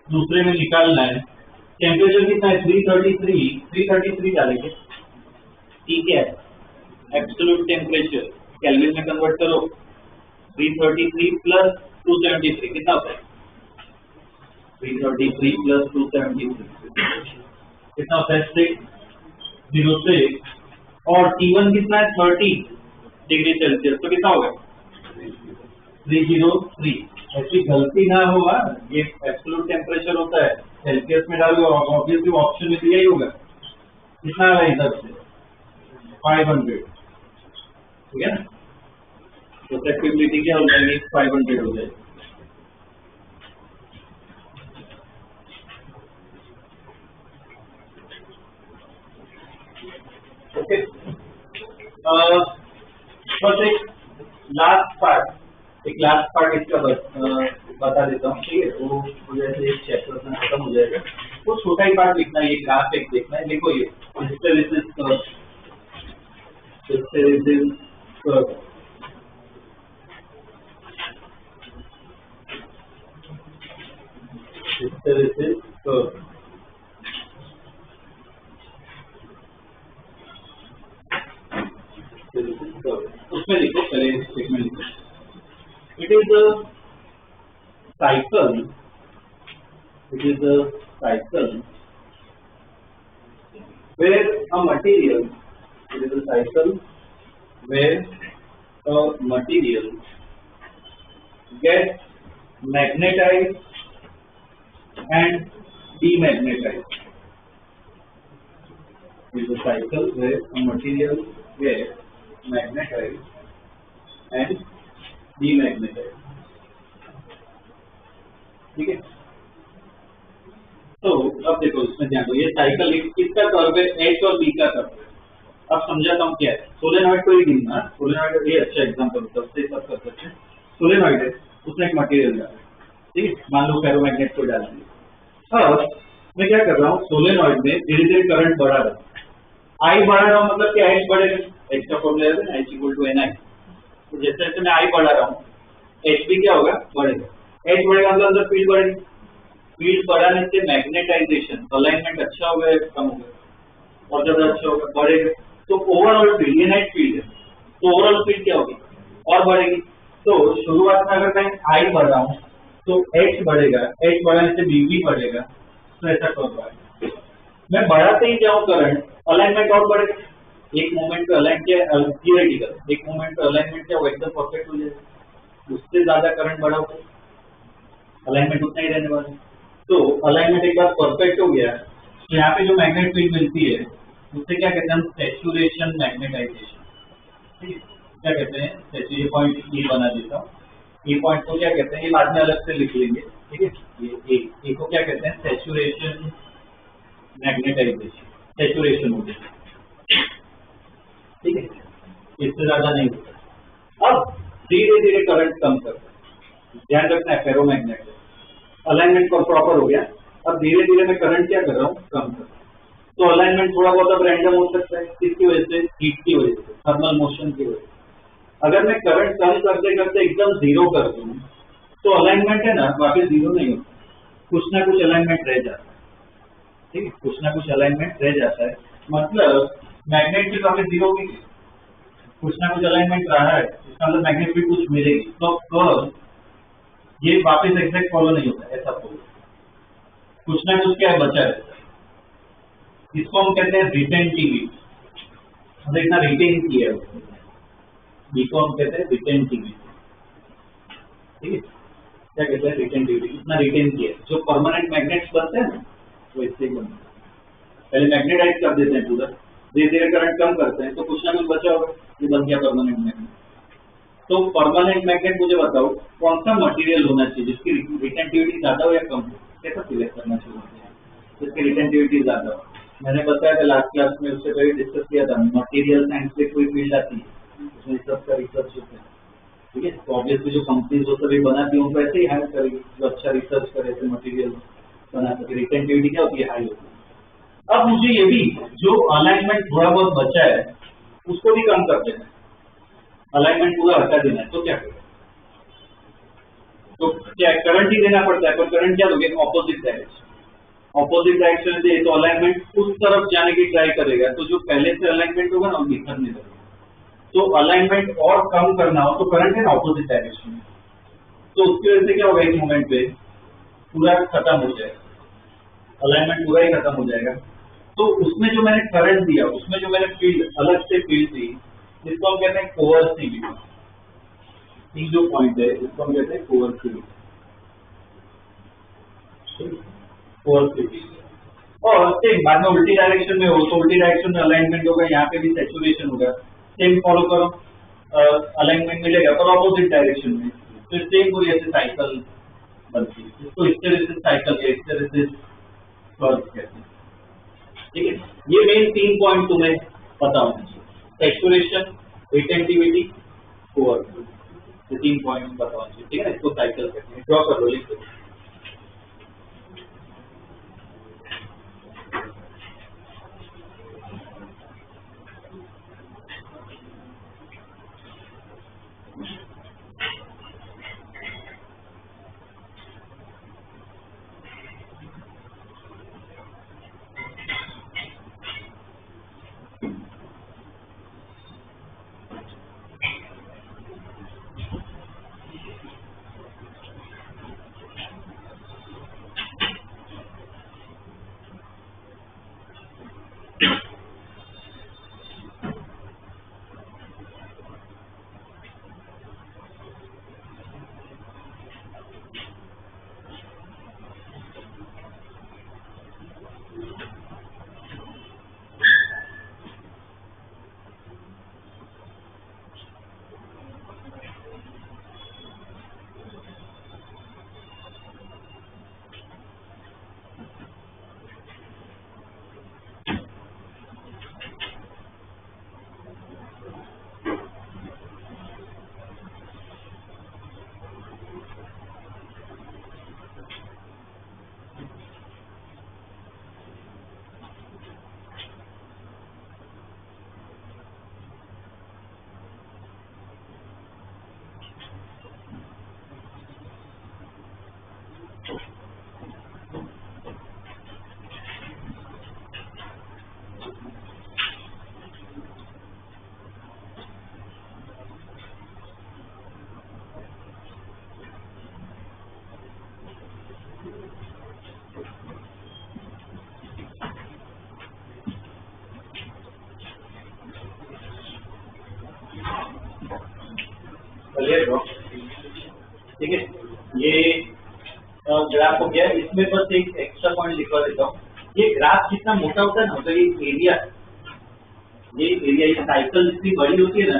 दूसरे में निकालना है। टेम्परेचर कितना है? 333 डालेंगे। ठीक है, एब्सोल्यूट टेम्परेचर केल्विन में कन्वर्ट करो। 333 प्लस 273 कितना होता है? 333 प्लस 273 कितना होता है? 606। और T1 कितना है? 30 डिग्री सेल्सियस, तो कितना होगा? 303। ऐसी गलती ना हो, ये एब्सोल्यूट टेम्परेचर होता है, सेल्सियस में डालो, ऑब्वियसली ऑप्शन में दिया ही होगा। कितना आ रहा है इधर से? 500। ठीक है ना, तो सब्जेक्टिविटी क्या हो जाएगी? 500 हो जाएगी। ओके, बस एक लास्ट पार्ट इसका बता देता हूँ। ठीक है, वो जैसे एक चैप्टर में खत्म हो जाएगा, वो छोटा ही पार्ट लिखना है। ये ग्राफ एक देखना है। देखो ये hysteresis curve, hysteresis curve, hysteresis curve. cycle, it is a cycle where a material, it is a cycle where a material gets magnetized and demagnetized. It is a cycle where a material gets magnetized and demagnetized. ठीक है, तो अब देखो इसमें ध्यान दो, ये साइकिल किसका कर्व है, एच और बी का कर्व है। अब समझाता हूँ क्या है। सोलेनॉइड को ही गिनना, सोलेनॉइड ये अच्छा एग्जांपल होता है, उससे सब कर सकते हैं। सोलेनॉइड है, उसमें एक मटेरियल डाला है, ठीक है, मान लो फेरोमैग्नेट को डाल दिया। अब मैं क्या कर रहा हूँ, सोलेनॉइड में धीरे धीरे करंट बढ़ा रहा हूँ। आई बढ़ा रहा हूँ मतलब कि एच बढ़ेगा, एच का फॉर्मूला है एच इक्वल टू एन आई। तो जैसे जैसे मैं आई बढ़ा रहा हूँ, एच भी क्या होगा, बढ़ेगा। एच बढ़ेगा मतलब अंदर फील्ड बढ़ेगी, फील्ड बढ़ाने से मैग्नेटाइजेशन, अलाइनमेंट अच्छा होगा या कम होगा, और ज्यादा अच्छा होगा, बढ़ेगा। तो ओवरऑल फील्ड, ये नेट फील्ड है, तो ओवरऑल फील्ड क्या होगी, और बढ़ेगी। तो शुरुआत में अगर मैं आई बढ़ रहा हूँ तो एच बढ़ेगा, एच बढ़ाने से बी भी बढ़ेगा, तो ऐसा कर रहा है। मैं बढ़ाते ही जाऊँ करंट, अलाइनमेंट और बढ़ेगा। एक मोमेंट पे अलाइन किया, थियोरेटिकल, एक मोमेंट पे अलाइनमेंट क्या एकदम परफेक्ट हो जाएगा, उससे ज्यादा करंट बढ़ाओ तो अलाइनमेंट उतना ही रहने वाला। तो अलाइनमेंट एक बार परफेक्ट हो गया तो यहाँ पे जो मैग्नेट फील्ड मिलती है उससे क्या कहते हैं हम, सैचुरेशन मैग्नेटाइजेशन। ठीक है, क्या कहते हैं, ये पॉइंट ये बना देता हूँ, ये पॉइंट को क्या कहते हैं, ये बाद में अलग से लिख लेंगे। ठीक है, ये को क्या कहते हैं, सैचुरेशन मैग्नेटाइजेशन, सैचुरेशन हो गया। ठीक है, इससे ज्यादा नहीं होता। अब धीरे धीरे करंट कम करता है, ध्यान रखना है फेरोमैग्नेट है, अलाइनमेंट प्रॉपर हो गया। अब धीरे धीरे मैं करंट क्या कर रहा हूँ, कम कर रहा हूँ। तो अलाइनमेंट थोड़ा बहुत अब रैंडम हो सकता है, किसकी वजह से, हीट की वजह से, थर्मल मोशन की वजह से। अगर मैं करंट कम करते करते एकदम जीरो कर दूं तो अलाइनमेंट है ना वापस जीरो नहीं होता, कुछ ना कुछ अलाइनमेंट रह जाता है। ठीक है, कुछ ना कुछ अलाइनमेंट रह जाता है, मतलब मैग्नेट की वापस जीरो होगी, कुछ ना कुछ अलाइनमेंट रहा है, इसका मतलब मैग्नेट भी कुछ मिलेगी। तो ये वापस एग्जैक्ट फॉलो नहीं होता, ऐसा फॉलो, कुछ ना कुछ क्या बचा रहता है। इसको हम कहते हैं रिटेंटिविटी, मतलब इतना रिटेन किया है, इसको हम कहते हैं रिटेंटिविटी। ठीक है, क्या कहते हैं, रिटेंटिविटी, इतना रिटेन किया है। जो परमानेंट मैग्नेट्स बनते हैं ना वो इससे बनते हैं, पहले मैग्नेटाइज कर देते हैं पूरा, धीरे धीरे करंट कम करते हैं तो कुछ ना कुछ बचा होगा, ये बन गया परमानेंट मैग्नेट। तो परमानेंट मैग्नेट मुझे बताओ कौन सा मटेरियल होना चाहिए जिसकी रिटेंटिविटी ज्यादा हो या कम हो, कैसा सिलेक्ट करना चाहिए जिसकी रिटेंटिविटी ज्यादा हो। मैंने बताया था लास्ट क्लास में, उससे पहले डिस्कस किया था, मटेरियल साइंस से कोई फील्ड आती है उसमें सबका रिसर्च होता है। ठीक है, तो ऑब्वियसली जो कंपनीज वो सभी बनाती है उनको ऐसे ही हायर करेगी जो अच्छा रिसर्च करे, ऐसे मटेरियल बना सके, रिटेंटिविटी क्या होती है, हाई होती है। अब मुझे ये भी जो अलाइनमेंट थोड़ा बहुत बचा है उसको भी कम कर देना है, अलाइनमेंट पूरा हटा देना है। तो क्या करें, तो क्या करंट ही देना पड़ता है, पर करंट क्या दोगे, ऑपोजिट डायरेक्शन, ऑपोजिट डायरेक्शन दे तो अलाइनमेंट उस तरफ जाने की ट्राई करेगा, तो जो पहले से अलाइनमेंट होगा ना वो निखरने लगेगा। तो अलाइनमेंट और कम करना हो तो करंट है ना ऑपोजिट डायरेक्शन में, तो उसकी वजह से क्या होगा, एक मोमेंट पे पूरा खत्म हो जाएगा, अलाइनमेंट पूरा ही खत्म हो जाएगा। तो उसमें जो मैंने करंट दिया, उसमें जो मैंने फील्ड अलग से फील्ड दी, जिसको हम कहते हैं कोअर्सिविटी, ये जो पॉइंट है इसको हम कहते हैं कोअर्सिविटी, कोअर्सिविटी। और सेम बाद में उल्टी डायरेक्शन में हो तो उल्टी डायरेक्शन में अलाइनमेंट होगा, यहाँ पे भी सैचुरेशन होगा, सेम फॉलो करो, अलाइनमेंट मिलेगा पर ऑपोजिट डायरेक्शन में, तो सेम कोई ऐसे साइकिल बनती है, इसको हिस्टेरेसिस साइकिल या हिस्टेरेसिस कर्व कहते हैं। ठीक है, ये मेन 3 पॉइंट तुम्हें पता होना चाहिए, सैचुरेशन, रिटेंटिविटी, कोअर्सिविटी, ये 3 पॉइंट पता होना चाहिए। ठीक है ना, इसको साइकिल कहते हैं, ड्रॉ कर लो, लिख दो। क्लियर हो? ठीक है, ये ग्राफ हो गया। इसमें बस एक एक्स्ट्रा पॉइंट लिखवा देता हूँ। ये ग्राफ जितना मोटा होता है ना, मतलब ये एरिया ये साइकिल जितनी बड़ी होती है ना,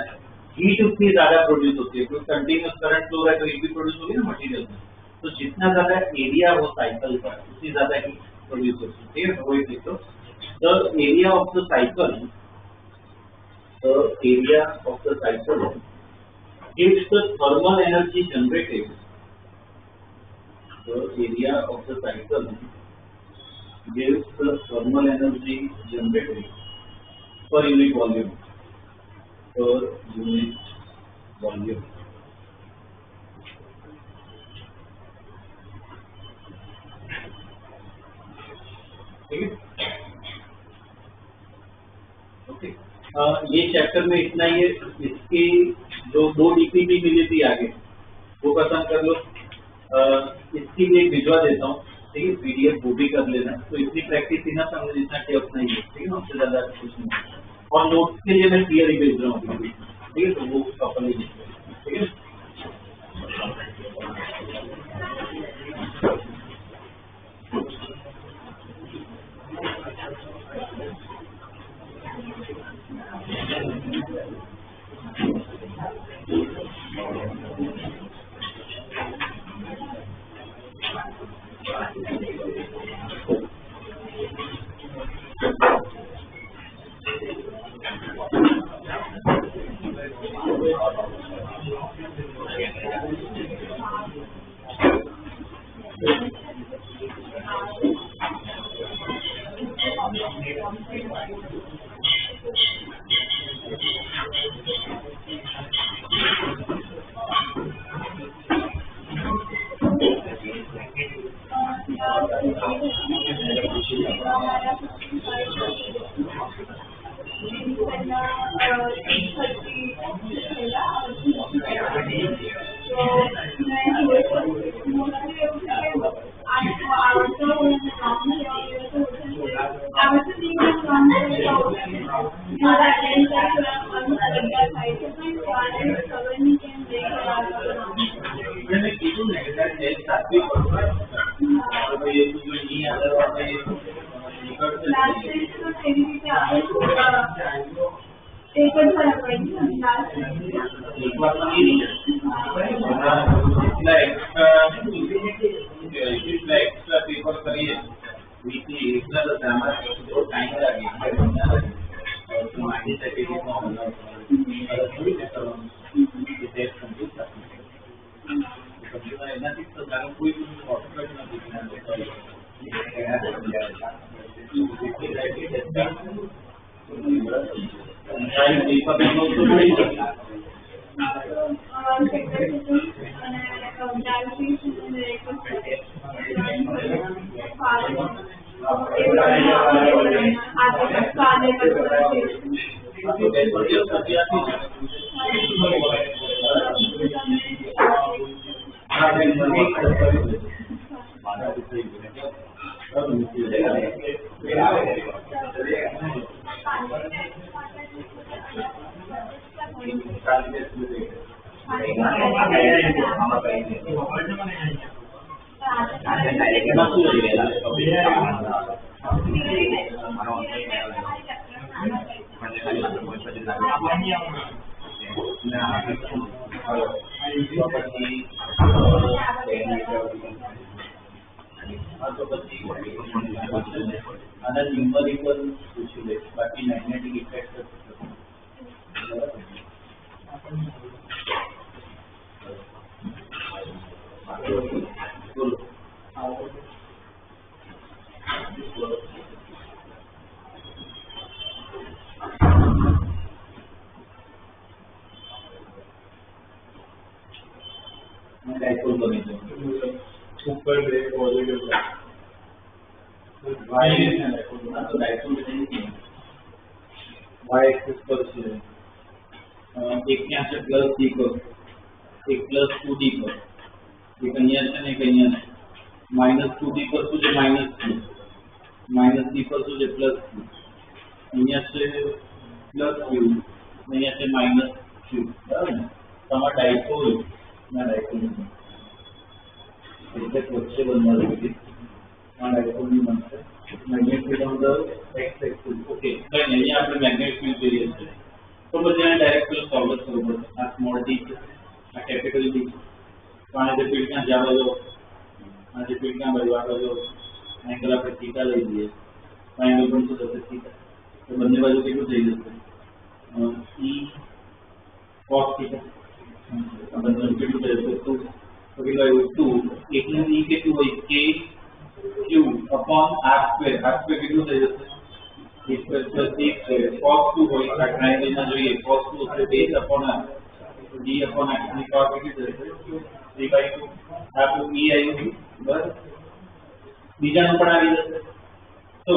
हीट उतनी ज्यादा प्रोड्यूस होती है, क्योंकि कंटिन्यूस करंट फ्लो है तो हीट भी प्रोड्यूस होगी ना मटेरियल में। तो जितना ज्यादा एरिया हो साइकिल का, उतनी ज्यादा हीट प्रोड्यूस होती है। ठीक है, तो वही देखो, the area of the cycle, the area of the cycle gives the thermal energy generated. The area of the cycle gives the thermal energy generated per unit volume. Per unit volume. ठीक है, ओके। ये चैप्टर में इतना ही है। इसकी जो 2 डीपीटी मिली थी आगे, वो खत्म कर लो। इसकी भी एक भिजवा देता हूँ, ठीक है, पीडीएफ वो भी कर लेना। तो इतनी प्रैक्टिस ही ना समझ, इतना टेप नहीं है, ठीक है, उससे ज्यादा कुछ नहीं। और नोट्स के लिए मैं थियरी भेज रहा हूँ, ठीक है, तो वो प्रॉपर्ली ठीक है। एक्स्ट्रा पेपर करिए टाइम आना न्यूमेरिकल पूछी ले, बाकी मैग्नेटिक इफेक्ट डाइपोल बनेगा ऊपर पॉजिटिव वाई तो डाइपोल वाई एक्सिस पर एक यहाँ से प्लस डी पर, एक प्लस 2d पर, एक અહીંયા છે ને એક અહીંયા છે, -2d પર શું છે -3, -d પર શું છે +3, અહીંયા છે +q, અહીંયા છે -q, બરાબર ને? તમારા ડાયપોલ ના ડાયપોલ એટલે વચ્ચે બનવા જોઈએ આ ડાયપોલ ની બનશે magnetic field on the x axis okay કઈ નહીં અહીંયા આપણે મેગ્નેટિક ફિલ્ડ જોઈએ છે તો પછી એને ડાયરેક્ટ સોલ્વ કરવું પડશે આ સ્મોલ ડી છે આ કેપિટલ ડી છે તો આને જે ફિલ્ડ ક્યાં જવા દો આ જે ફિલ્ડ ક્યાં બાજુ આગળ જો એંગલ આપણે થીટા લઈ લઈએ તો એંગલ પણ શું થશે થીટા તો બંને બાજુ કેટલું થઈ જશે E cos theta अपन कंप्यूटर पे तो अभी का 2 एक ने E के 2 है k q upon r square कितना થઈ જશે e square plus 1 square cos 2 હોય આ ટ્રાયેંગલ માં જોઈએ cos 2 એટલે base upon r d upon x ની પાવર કેટલી થશે 3/2 આ તો E આવ્યું બસ બીજાનું પણ આવી જશે તો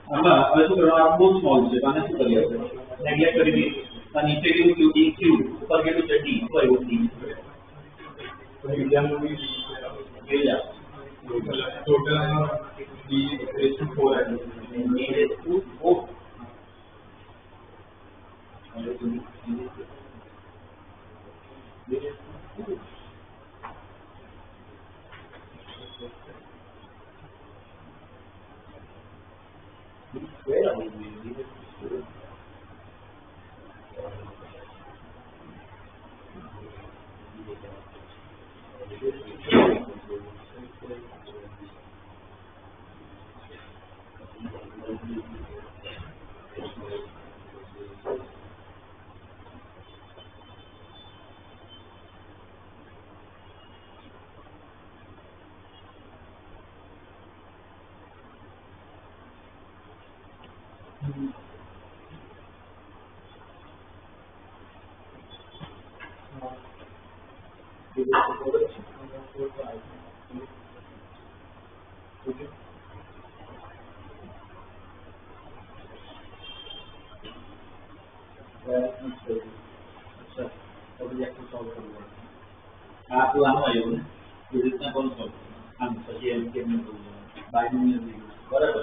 આમાં હવે શું કરવાનું આ બહુ સ્મોલ છે આને શું કરીએ આપણે નેગ્લેક્ટ કરી દઈએ આ નીચે કેવું q d q ઉપર કેટલું છે d તો આવ્યું d तो इंडिया में भी કેટલા टोटल d रेस टू 4 है d raised to 4 Where are we? आप आनो आयो ने એ રીતના કોણ સોલ્વ આમ પછી એમ કે મેં બોલ્યું બાયનોમિયલ બરાબર